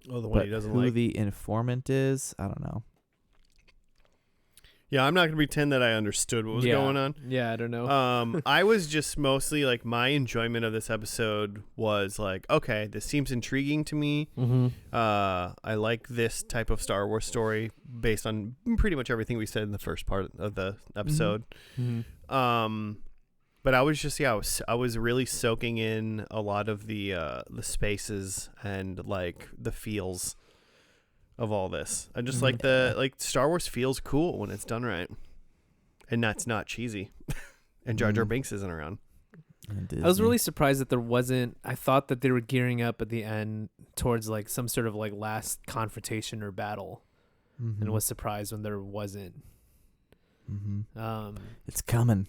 Oh, the one but he doesn't who like. the informant is, I don't know. Yeah, I'm not gonna pretend that I understood what was going on. Yeah, I don't know. I was just mostly like, my enjoyment of this episode was like, okay, this seems intriguing to me. Mm-hmm. I like this type of Star Wars story based on pretty much everything we said in the first part of the episode. Mm-hmm. But I was just I was really soaking in a lot of the spaces and like the feels of all this. I just like Star Wars feels cool when it's done right, and that's not cheesy. And Jar Jar Binks isn't around. I was really surprised that there wasn't. I thought that they were gearing up at the end towards like some sort of like last confrontation or battle, and was surprised when there wasn't. It's coming.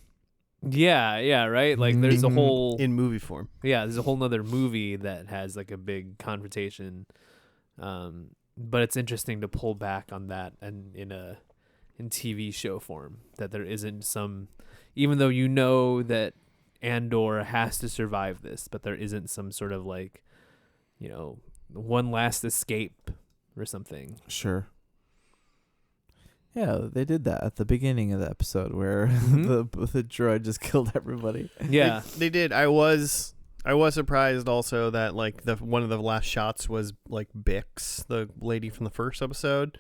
Yeah, right. Like there's a whole in movie form. Yeah, there's a whole nother movie that has like a big confrontation. But it's interesting to pull back on that and in TV show form, that there isn't some, even though you know that Andor has to survive this, but there isn't some sort of like, one last escape or something. Sure. Yeah, they did that at the beginning of the episode where the droid just killed everybody. Yeah, they did. I was surprised also that like one of the last shots was like Bix, the lady from the first episode,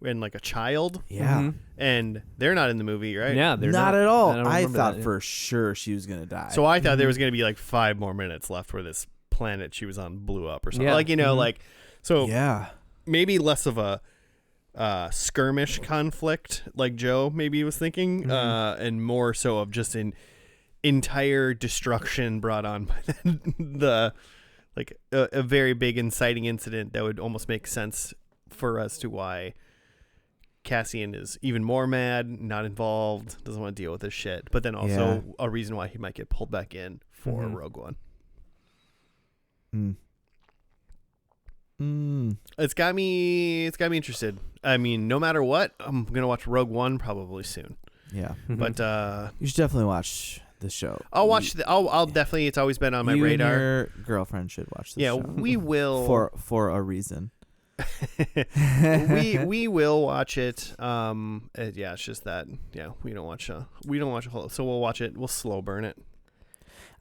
and like a child. Yeah, and they're not in the movie, right? Yeah, they're not at all. I thought that, for sure she was gonna die. So I thought there was gonna be like 5 more minutes left where this planet she was on blew up or something. Yeah. Like like so. Yeah, maybe less of a skirmish conflict like Joe maybe was thinking, and more so of just an entire destruction brought on by the like a very big inciting incident that would almost make sense for us to why Cassian is even more mad, not involved, doesn't want to deal with this shit, but then also a reason why he might get pulled back in for Rogue One. It's got me interested. I mean, no matter what, I'm gonna watch Rogue One probably soon. Yeah, but you should definitely watch the show. I'll watch. I'll definitely. It's always been on my radar. And your girlfriend should watch this. Yeah, show. we will for a reason. we will watch it. Yeah, it's just that. Yeah, we don't watch a whole. So we'll watch it. We'll slow burn it.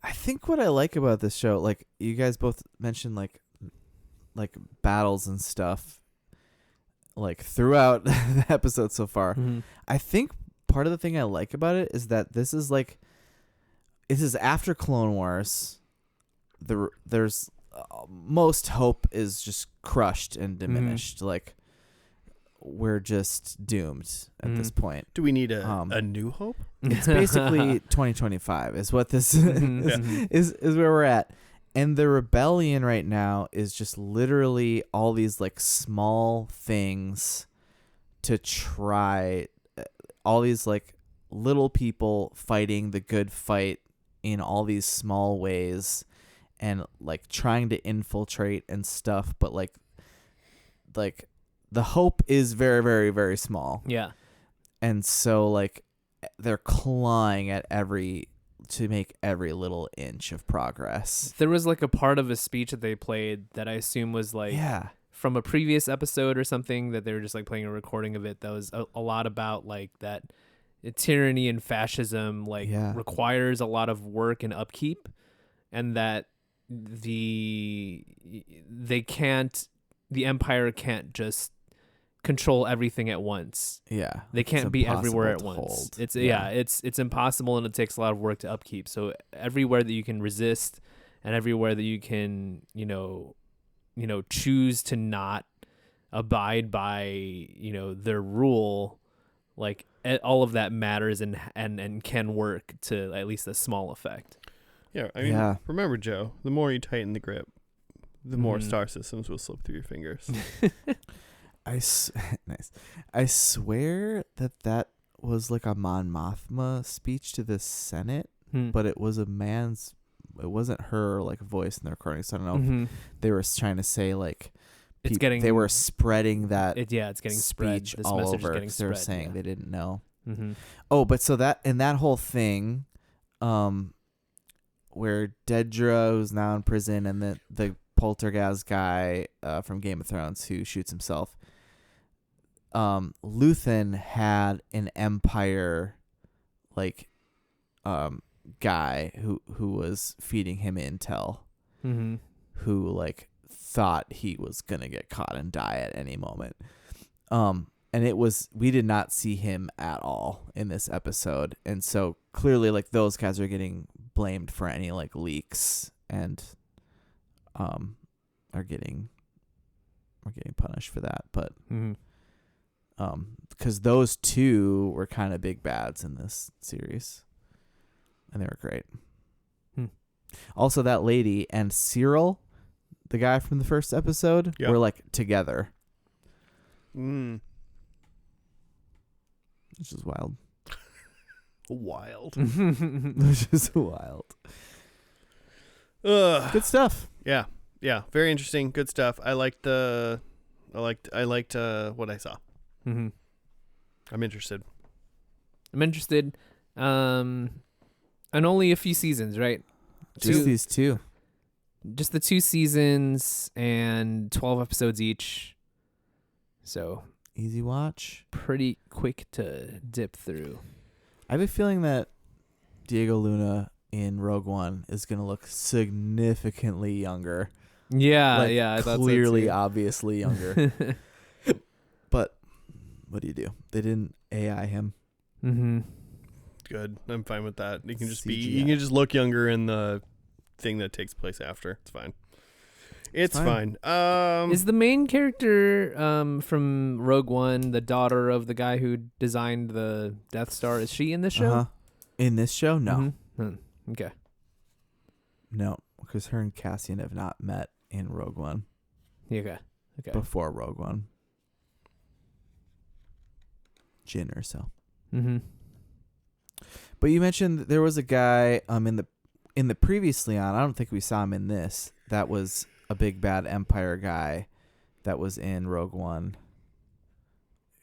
I think what I like about this show, like you guys both mentioned, like battles and stuff, like throughout the episode so far. I think part of the thing I like about it is that this is after Clone Wars. There's most hope is just crushed and diminished. Like we're just doomed at this point. Do we need a new hope? It's basically 2025 is what this is where we're at. And the rebellion right now is just literally all these like small things to try, all these like little people fighting the good fight in all these small ways and like trying to infiltrate and stuff. But like the hope is very, very, very small. Yeah. And so like they're clawing at to make every little inch of progress. There was like a part of a speech that they played that I assume was like from a previous episode or something, that they were just like playing a recording of it that was a lot about like that tyranny and fascism requires a lot of work and upkeep, and that the Empire can't just control everything at once. Yeah. They can't be everywhere at once. Hold. It's it's impossible, and it takes a lot of work to upkeep. So everywhere that you can resist and everywhere that you can, choose to not abide by, their rule, like all of that matters and can work to at least a small effect. Yeah, I mean, remember, Joe, the more you tighten the grip, the more star systems will slip through your fingers. Nice. I swear that was like a Mon Mothma speech to the Senate, but it was it wasn't her like voice in the recording. So I don't know if they were trying to say like they were spreading that. It's getting speech spread. This all message over. is getting They were spread, saying they didn't know. Oh, but so that in that whole thing, where Dedra, who's now in prison, and the poltergeist guy from Game of Thrones who shoots himself. Luthen had an Empire guy who was feeding him intel, who thought he was gonna get caught and die at any moment. And we did not see him at all in this episode, and so clearly those guys are getting blamed for any leaks and are getting punished for that. But because those two were kind of big bads in this series, and they were great. Also, that lady and Cyril, the guy from the first episode, were together. Which is wild. Which is wild. Good stuff. Yeah. Very interesting. Good stuff. I liked what I saw. I'm interested. And only a few seasons, right? Just these two. Just the 2 seasons and 12 episodes each. So easy watch. Pretty quick to dip through. I have a feeling that Diego Luna in Rogue One is going to look significantly younger. Yeah, I thought clearly, so too. Obviously younger. But what do you do? They didn't AI him. Good. I'm fine with that. You can just CGI. you can just look younger in the thing that takes place after. It's fine. It's fine. Is the main character from Rogue One the daughter of the guy who designed the Death Star? Is she in this show? In this show? No. Okay. No, because her and Cassian have not met in Rogue One. Okay. Before Rogue One. Jin Erso. But you mentioned that there was a guy in the previously on. I don't think we saw him in this. That was a big bad Empire guy that was in Rogue One.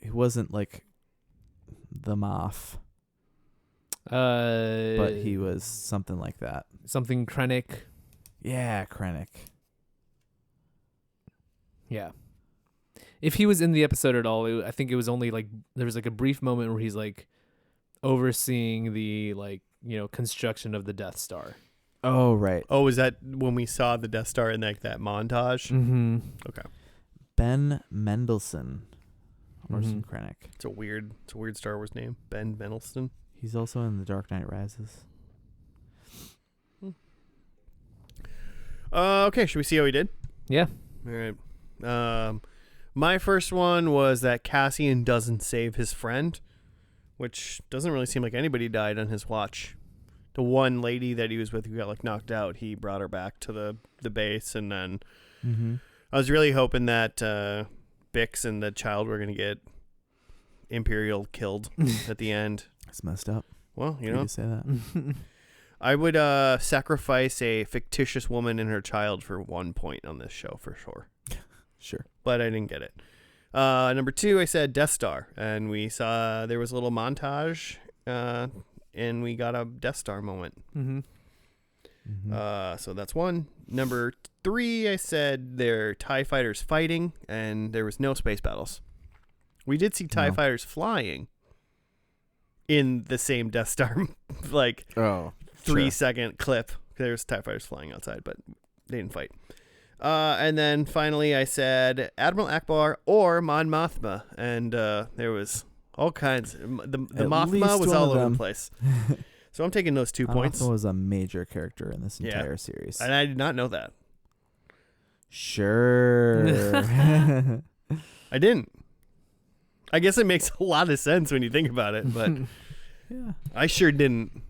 He wasn't the Moff. But he was something like that. Something Krennic. Yeah, Krennic. Yeah. If he was in the episode at all, I think it was only there was a brief moment where he's overseeing the construction of the Death Star. Oh, right. Oh, is that when we saw the Death Star in that montage? Okay. Ben Mendelsohn. Orson Krennic. It's a weird Star Wars name. Ben Mendelsohn. He's also in The Dark Knight Rises. Okay, should we see how he did? Yeah. All right. My first one was that Cassian doesn't save his friend, which doesn't really seem like anybody died on his watch. The one lady that he was with who got knocked out, he brought her back to the base, and then I was really hoping that Bix and the child were going to get Imperial killed at the end. That's messed up. Well, you say that. I would sacrifice a fictitious woman and her child for 1 point on this show for sure. Sure. But I didn't get it. Number 2, I said Death Star, and we saw there was a little montage, and we got a Death Star moment. So that's 1. Number 3, I said they're TIE fighters fighting, and there was no space battles. We did see TIE fighters flying in the same Death Star, 3-second clip. There's TIE fighters flying outside, but they didn't fight. And then finally, I said Admiral Akbar or Mon Mothma, and there was all kinds. The Mothma was all over the place. So I'm taking those 2 points. Mothma was a major character in this entire series, and I did not know that. Sure. I didn't. I guess it makes a lot of sense when you think about it, but yeah, I sure didn't.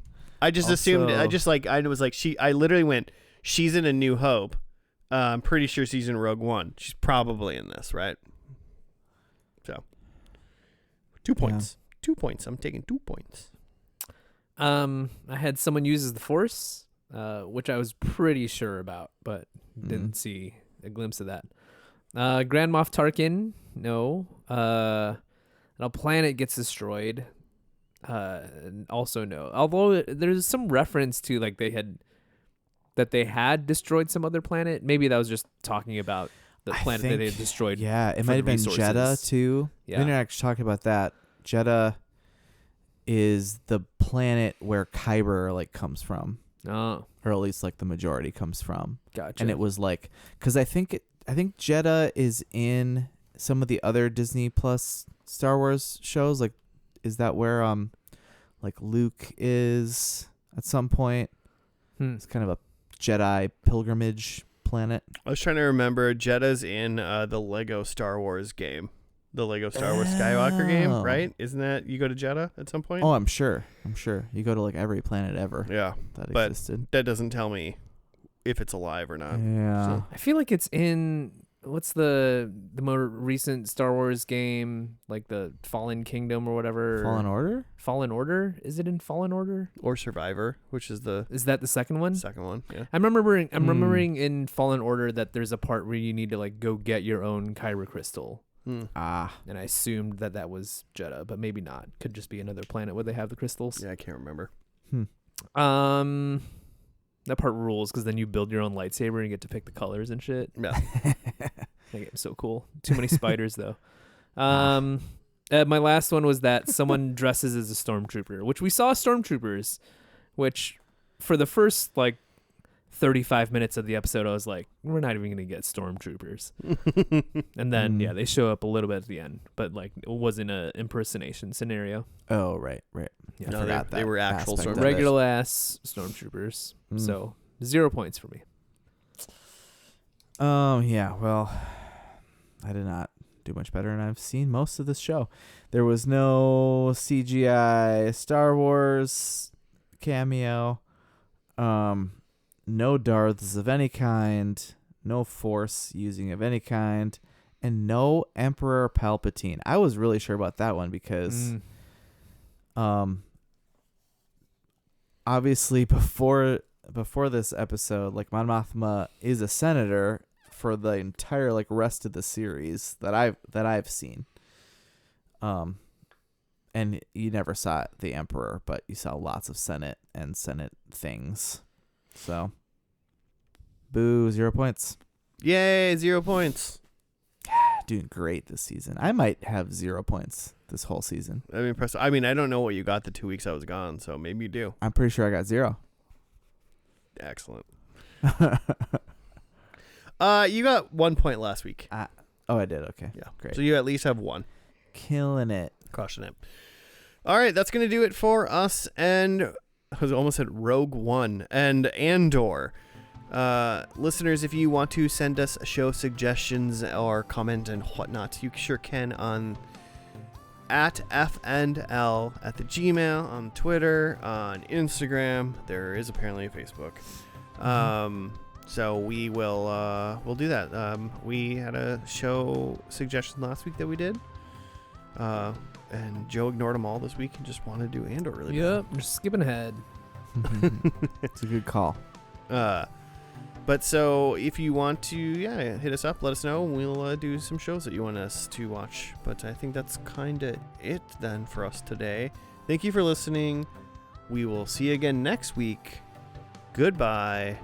I just assumed. I was she. I literally went. She's in A New Hope. I'm pretty sure she's in Rogue One. She's probably in this, right? So, 2 points. 2 points. I'm taking 2 points. I had someone uses the Force, which I was pretty sure about, but didn't see a glimpse of that. Grand Moff Tarkin, no. A planet gets destroyed. Also no. Although there's some reference to they had that they had destroyed some other planet. Maybe that was just talking about the planet that they had destroyed. Yeah, it for might have the been resources. Jedha too. Yeah. They didn't actually talk about that. Jedha is the planet where Kyber like comes from, Oh, or at least like the majority comes from. gotcha. And it was like, because I think Jedha is in some of the other Disney Plus Star Wars shows. Like, is that where like Luke is at some point? It's kind of a Jedi pilgrimage planet. I was trying to remember. Jedha's in the Lego Star Wars game, the Lego Star Wars Skywalker game, Oh. right? Isn't that you go to Jedha at some point? Oh, I'm sure. You go to like every planet ever Yeah, that but existed. that doesn't tell me if it's alive or not. Yeah. I feel like it's in what's the more recent Star Wars game, like the Fallen Kingdom or whatever. Fallen Order? Fallen Order? Is it in Fallen Order? Or Survivor, which is the Is that the second one? second one. Yeah. I'm remembering in Fallen Order that there's a part where you need to like go get your own Kyber crystal. Ah. And I assumed that was Jedha, but maybe not. Could just be another planet where they have the crystals. Yeah, I can't remember. That part rules because then you build your own lightsaber and you get to pick the colors and shit. Yeah. That game's so cool. Too many spiders though. My last one was that someone dresses as a stormtrooper, which we saw stormtroopers, which for the first like 35 minutes of the episode, I was like, we're not even going to get stormtroopers. And then, yeah, they show up a little bit at the end, but like it wasn't an impersonation scenario. Oh, right. Yeah, I No, forgot they that were actual aspect of stormtroopers. it. regular ass stormtroopers. So 0 points for me. Yeah, well, I did not do much better, and I've seen most of this show. There was no CGI Star Wars cameo, no Darths of any kind, no Force using of any kind, and no Emperor Palpatine. I was really sure about that one because obviously before this episode, like Mon Mothma is a senator for the entire like rest of the series that I've seen. And you never saw the Emperor, but you saw lots of Senate things. So boo, 0 points. Yay, 0 points. Doing great this season. I might have 0 points this whole season. I'm impressed. I mean, I don't know what you got the 2 weeks I was gone, so maybe you do. I'm pretty sure I got 0. Excellent. You got 1 point last week. Oh, I did. Okay. Yeah. Great. So you at least have one. Killing it. Crushing it. All right, that's going to do it for us. And I was almost at Rogue One and Andor. Listeners, if you want to send us show suggestions or comment and whatnot, you sure can on at FNL at the Gmail, on Twitter, on Instagram. There is apparently a Facebook. So we will we'll do that. We had a show suggestion last week that we did. And Joe ignored them all this week and just wanted to do Andor really Yep, we're skipping ahead. It's a good call. But so if you want to, hit us up, let us know. We'll do some shows that you want us to watch. But I think that's kind of it then for us today. Thank you for listening. We will see you again next week. Goodbye.